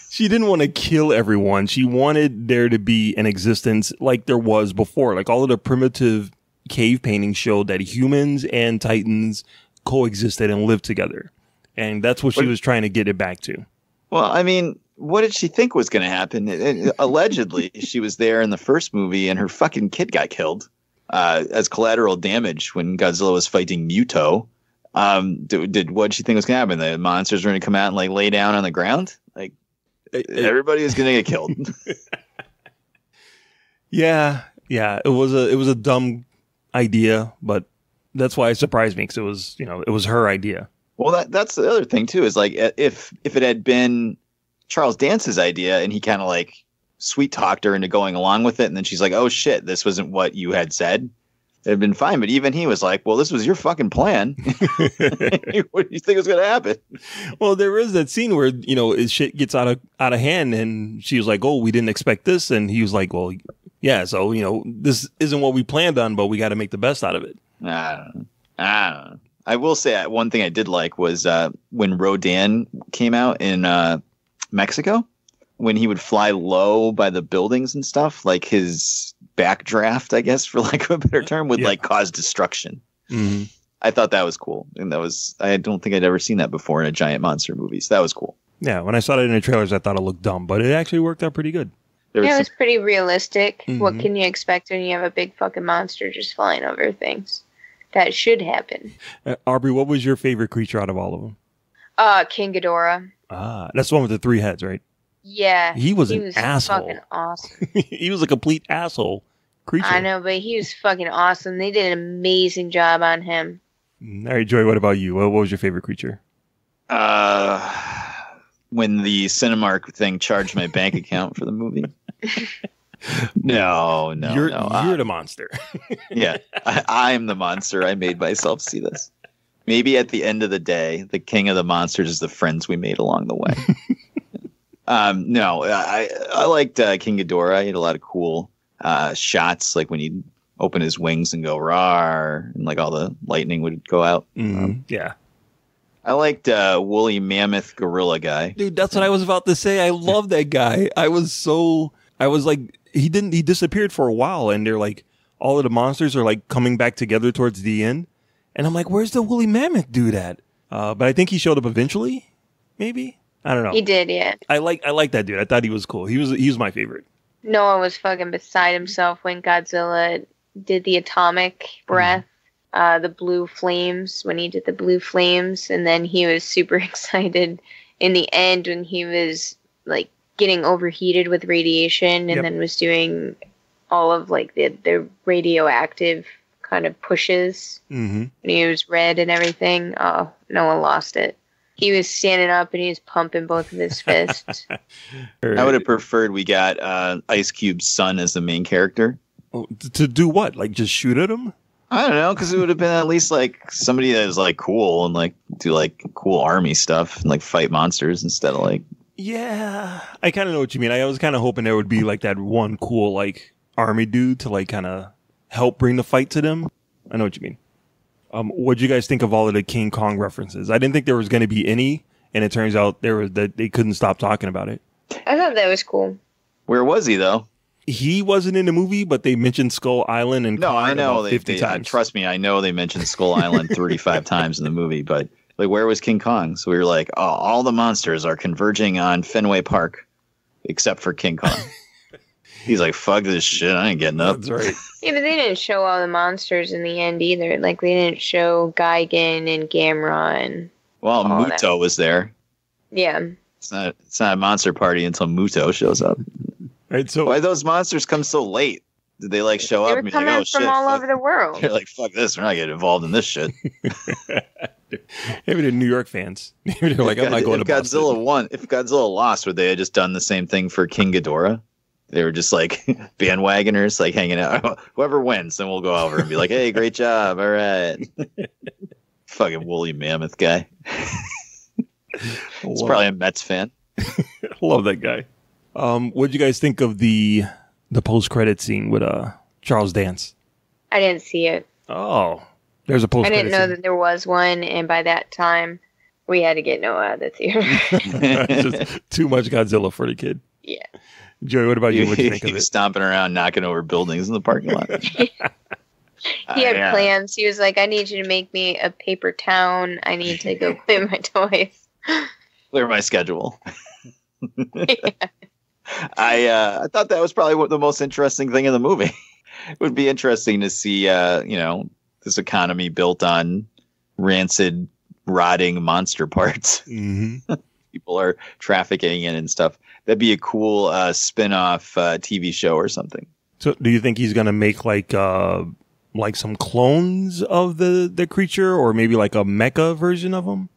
She didn't want to kill everyone. She wanted there to be an existence like there was before. Like all of the primitive cave paintings showed that humans and Titans coexisted and lived together. And that's what she was trying to get it back to. Well, I mean, what did she think was going to happen? Allegedly, she was there in the first movie and her fucking kid got killed as collateral damage when Godzilla was fighting Muto. What did she think was going to happen? The monsters were going to come out and like lay down on the ground? Like everybody was going to get killed. Yeah. It was a dumb idea, but that's why it surprised me because it was her idea. Well, that's the other thing too, is like if it had been Charles Dance's idea and he kind of like sweet talked her into going along with it. And then she's like, oh shit, this wasn't what you had said. It'd been fine. But even he was like, well, this was your fucking plan. What do you think was going to happen? Well, there is that scene where, you know, his shit gets out of hand and she was like, oh, we didn't expect this. And he was like, well, yeah, so, you know, this isn't what we planned on, but we got to make the best out of it. I don't know. I will say one thing I did like was when Rodan came out in Mexico, when he would fly low by the buildings and stuff, like his backdraft, I guess, for lack of a better term, would like cause destruction. Mm-hmm. I thought that was cool. And I don't think I'd ever seen that before in a giant monster movie. So that was cool. Yeah, when I saw it in the trailers, I thought it looked dumb, but it actually worked out pretty good. It was pretty realistic. Mm-hmm. What can you expect when you have a big fucking monster just flying over things? That should happen. Aubrey, what was your favorite creature out of all of them? King Ghidorah. That's the one with the 3 heads, right? Yeah. He was an asshole. Fucking awesome. He was a complete asshole creature. I know, but he was fucking awesome. They did an amazing job on him. All right, Joy, what about you? What was your favorite creature? When the Cinemark thing charged my bank account for the movie. No. You're the monster. Yeah, I'm the monster. I made myself see this. Maybe at the end of the day, the king of the monsters is the friends we made along the way. No, I liked King Ghidorah. He had a lot of cool shots, like when he'd open his wings and go roar, and like all the lightning would go out. Yeah. I liked woolly mammoth gorilla guy. Dude, that's what I was about to say. I love that guy. I was like, he disappeared for a while, and they're like, all of the monsters are like coming back together towards the end. And I'm like, where's the woolly mammoth dude at? But I think he showed up eventually, maybe? I don't know. He did, yeah. I like that dude. I thought he was cool. He was my favorite. Noah was fucking beside himself when Godzilla did the atomic breath, the blue flames, when he did the blue flames, and then he was super excited in the end when he was like getting overheated with radiation and then was doing all of like the radioactive kind of pushes. And he was red and everything. Oh, Noah lost it. He was standing up and he was pumping both of his fists. I would have preferred we got Ice Cube's son as the main character. Oh, to do what? Like just shoot at him? I don't know, because it would have been at least like somebody that is like cool and like do like cool army stuff and like fight monsters instead of like. Yeah, I kind of know what you mean. I was kind of hoping there would be like that one cool like army dude to like kind of help bring the fight to them. I know what you mean. What'd you guys think of all of the King Kong references? I didn't think there was going to be any, and it turns out that they couldn't stop talking about it. I thought that was cool. Where was he though? He wasn't in the movie, but they mentioned Skull Island and no, I know 50 times. Trust me, I know they mentioned Skull Island 35 times in the movie, but like, where was King Kong? So we were like, oh, all the monsters are converging on Fenway Park, except for King Kong. He's like, fuck this shit, I ain't getting up. That's right. Yeah, but they didn't show all the monsters in the end either. Like, they didn't show Gigan and Gamera and. Well, Muto was there. Yeah. It's not a monster party until Muto shows up. Right, so why did those monsters come so late? Did they like show up and be like, oh shit? From all over the world. They're like, fuck this, we're not getting involved in this shit. Maybe they're New York fans. They're like, I'm not going to Boston. If Godzilla lost, would they have just done the same thing for King Ghidorah? They were just like bandwagoners, like hanging out. Whoever wins, then we'll go over and be like, hey, great job. All right. Fucking woolly mammoth guy. He's probably a Mets fan. Love that guy. What'd you guys think of the post-credit scene with Charles Dance? I didn't see it. Oh, there's a post-credit I didn't know scene. that there was one, and by that time, we had to get Noah out of the theater. Just too much Godzilla for the kid. Yeah. Joey, what about you? What do you think of He was it? stomping around, knocking over buildings in the parking lot. He had plans. He was like, I need you to make me a paper town. I need to go play with my toys. Clear my schedule. I thought that was probably the most interesting thing in the movie. It would be interesting to see, this economy built on rancid, rotting monster parts. Mm-hmm. People are trafficking in and stuff. That'd be a cool spin-off TV show or something. So, do you think he's gonna make like some clones of the creature, or maybe like a mecha version of him?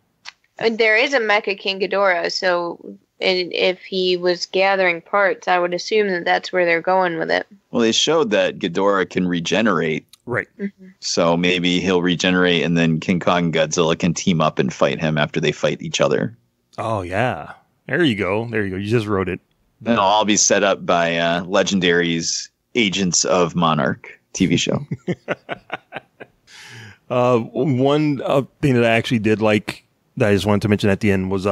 There is a Mecha King Ghidorah, so And if he was gathering parts, I would assume that that's where they're going with it. Well, they showed that Ghidorah can regenerate. Right. Mm-hmm. So maybe he'll regenerate and then King Kong and Godzilla can team up and fight him after they fight each other. Oh, yeah. There you go. You just wrote it. And it'll all be set up by Legendary's Agents of Monarch TV show. One thing that I actually did like that I just wanted to mention at the end was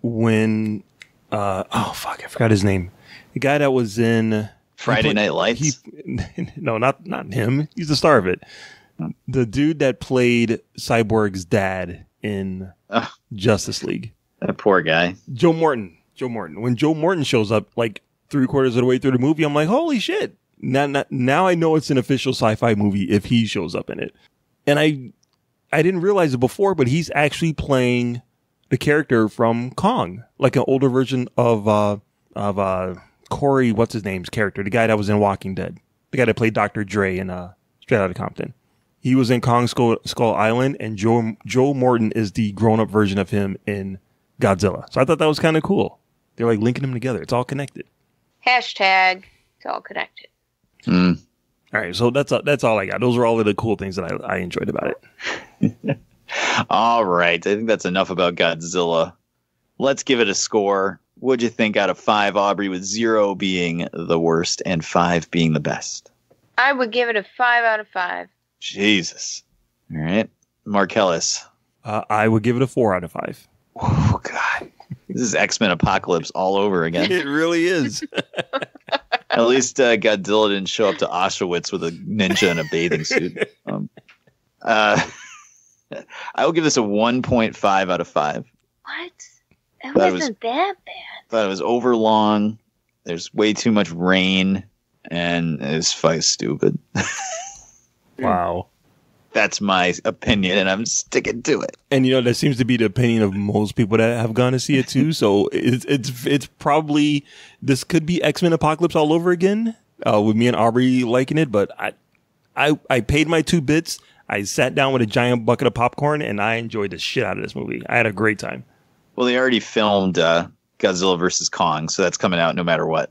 when I forgot his name. The guy that was in Friday Night Lights. No, not him. He's the star of it. The dude that played Cyborg's dad in Justice League. That poor guy. Joe Morton. When Joe Morton shows up, like 3/4 of the way through the movie, I'm like, holy shit. Now I know it's an official sci-fi movie if he shows up in it. And I didn't realize it before, but he's actually playing the character from Kong, like an older version of Corey, what's his name's character, the guy that was in Walking Dead, the guy that played Dr. Dre in Straight Outta Compton. He was in Kong Skull Island, and Joe Morton is the grown-up version of him in Godzilla. So I thought that was kind of cool. They're like linking them together. It's all connected. Hashtag, it's all connected. Mm. All right, so that's all I got. Those are all of the cool things that I enjoyed about it. All right, I think that's enough about Godzilla. Let's give it a score. What'd you think out of 5, Aubrey, with 0 being the worst and 5 being the best? I would give it a 5 out of 5. Jesus. All right. Marcellus. I would give it a 4 out of 5. Oh, God. This is X-Men Apocalypse all over again. It really is. At least Godzilla didn't show up to Auschwitz with a ninja in a bathing suit. I will give this a 1.5 out of 5. What? It wasn't that bad. Thought it was overlong. There's way too much rain, and this fight is stupid. Wow. That's my opinion, and I'm sticking to it. And that seems to be the opinion of most people that have gone to see it too. So it's probably, this could be X-Men Apocalypse all over again, with me and Aubrey liking it. But I paid my 2 bits. I sat down with a giant bucket of popcorn, and I enjoyed the shit out of this movie. I had a great time. Well, they already filmed Godzilla vs. Kong, so that's coming out no matter what.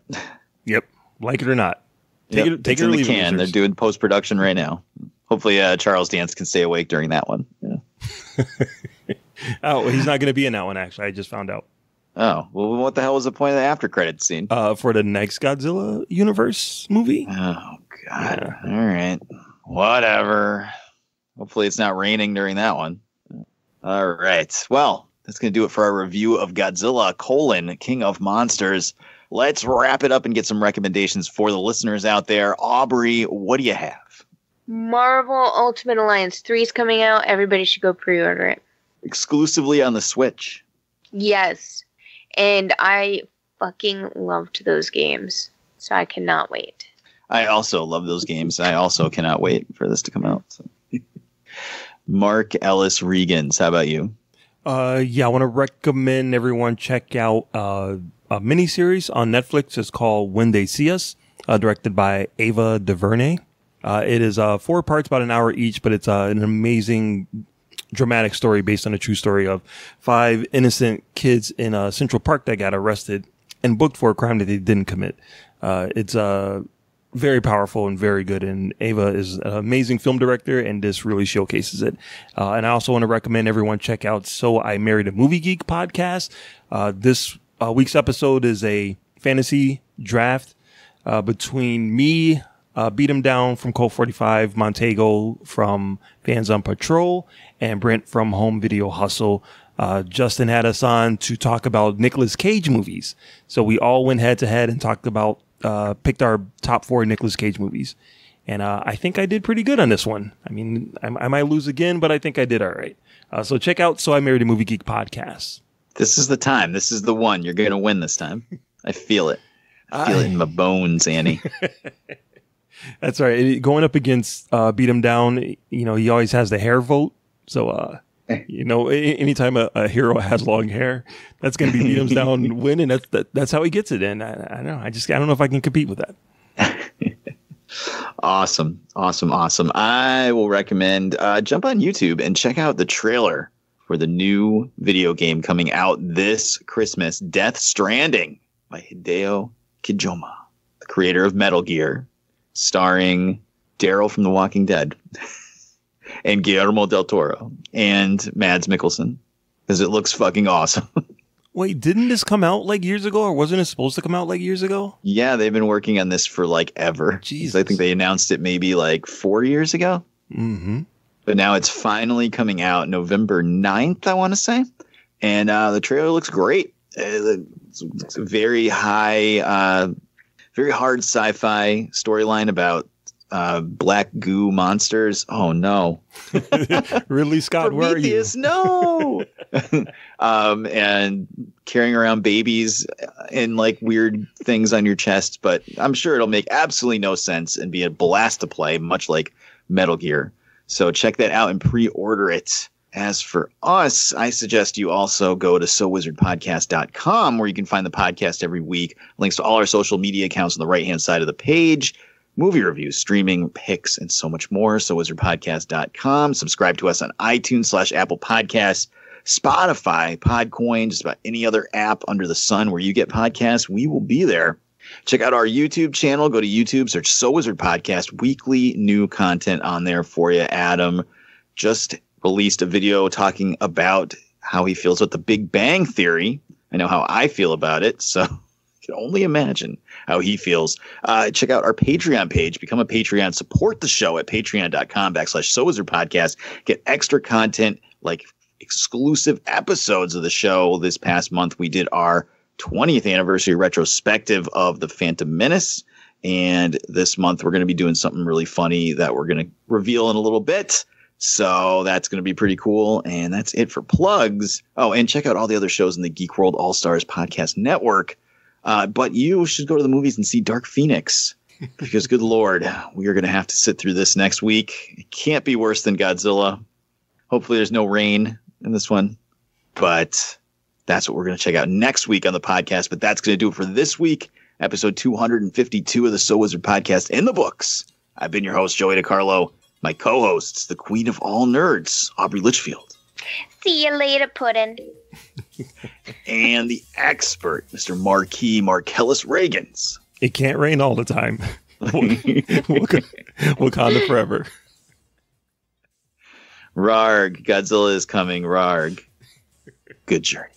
Yep, like it or not. Take it it's or in the leave can. it. They're doing post-production right now. Hopefully, Charles Dance can stay awake during that one. Yeah. Oh, he's not going to be in that one. Actually, I just found out. Oh, well, what the hell was the point of the after credits scene? For the next Godzilla universe movie. Oh God! Yeah. All right, whatever. Hopefully, it's not raining during that one. All right. Well, that's going to do it for our review of Godzilla: King of Monsters. Let's wrap it up and get some recommendations for the listeners out there. Aubrey, what do you have? Marvel Ultimate Alliance 3 is coming out. Everybody should go pre-order it. Exclusively on the Switch. Yes. And I fucking loved those games. So I cannot wait. I also love those games. I also cannot wait for this to come out. So. Mark Ellis Regans, how about you? Yeah, I want to recommend everyone check out a miniseries on Netflix. It's called When They See Us, directed by Ava DuVernay. It is 4 parts, about an hour each, but it's an amazing dramatic story based on a true story of 5 innocent kids in Central Park that got arrested and booked for a crime that they didn't commit. It's very powerful and very good, and Ava is an amazing film director, and this really showcases it. And I also want to recommend everyone check out So I Married a Movie Geek podcast. This week's episode is a fantasy draft between me, Beat 'em Down from Colt 45, Montego from Fans on Patrol, and Brent from Home Video Hustle. Justin had us on to talk about Nicolas Cage movies. So we all went head to head and talked about, picked our top 4 Nicolas Cage movies. And I think I did pretty good on this one. I mean, I might lose again, but I think I did all right. So check out So I Married a Movie Geek podcast. This is the time. This is the one. You're going to win this time. I feel it. I feel it in my bones, Annie. That's right. Going up against Beat 'em Down, he always has the hair vote. So, anytime a hero has long hair, that's going to be Beat 'em Down winning. That's how he gets it. And I don't know. I don't know if I can compete with that. Awesome. I will recommend jump on YouTube and check out the trailer for the new video game coming out this Christmas, Death Stranding by Hideo Kojima, the creator of Metal Gear, starring Daryl from The Walking Dead and Guillermo del Toro and Mads Mikkelsen, because it looks fucking awesome. Wait, didn't this come out like years ago, or wasn't it supposed to come out like years ago? Yeah, they've been working on this for like ever. Jesus. I think they announced it maybe like 4 years ago. Mm-hmm. But now it's finally coming out November 9th, I want to say. And the trailer looks great. It's a very high, very hard sci-fi storyline about black goo monsters. Oh, no. Ridley Scott, where are you? No. And carrying around babies and like weird things on your chest. But I'm sure it'll make absolutely no sense and be a blast to play, much like Metal Gear. So check that out and pre-order it. As for us, I suggest you also go to SoWizardPodcast.com, where you can find the podcast every week. Links to all our social media accounts on the right-hand side of the page. Movie reviews, streaming, picks, and so much more. SoWizardPodcast.com. Subscribe to us on iTunes / Apple Podcasts, Spotify, Podcoin, just about any other app under the sun where you get podcasts. We will be there. Check out our YouTube channel. Go to YouTube, search So Wizard Podcast. Weekly new content on there for you. Adam just released a video talking about how he feels about the Big Bang Theory. I know how I feel about it, so I can only imagine how he feels. Check out our Patreon page. Become a Patreon. Support the show at patreon.com/So Wizard Podcast. Get extra content like exclusive episodes of the show. This past month, we did our 20th anniversary retrospective of The Phantom Menace. And this month, we're going to be doing something really funny that we're going to reveal in a little bit. So that's going to be pretty cool. And that's it for plugs. Oh, and check out all the other shows in the Geek World All-Stars Podcast Network. But you should go to the movies and see Dark Phoenix. Because, good Lord, we are going to have to sit through this next week. It can't be worse than Godzilla. Hopefully there's no rain in this one. But that's what we're going to check out next week on the podcast. But that's going to do it for this week. Episode 252 of the So Wizard Podcast in the books. I've been your host, Joey DiCarlo. My co-hosts, the queen of all nerds, Aubrey Litchfield. See you later, Puddin'. And the expert, Mr. Marquis Marcellus Reagans. It can't rain all the time. Wakanda forever. Rarg, Godzilla is coming, Rarg. Good journey.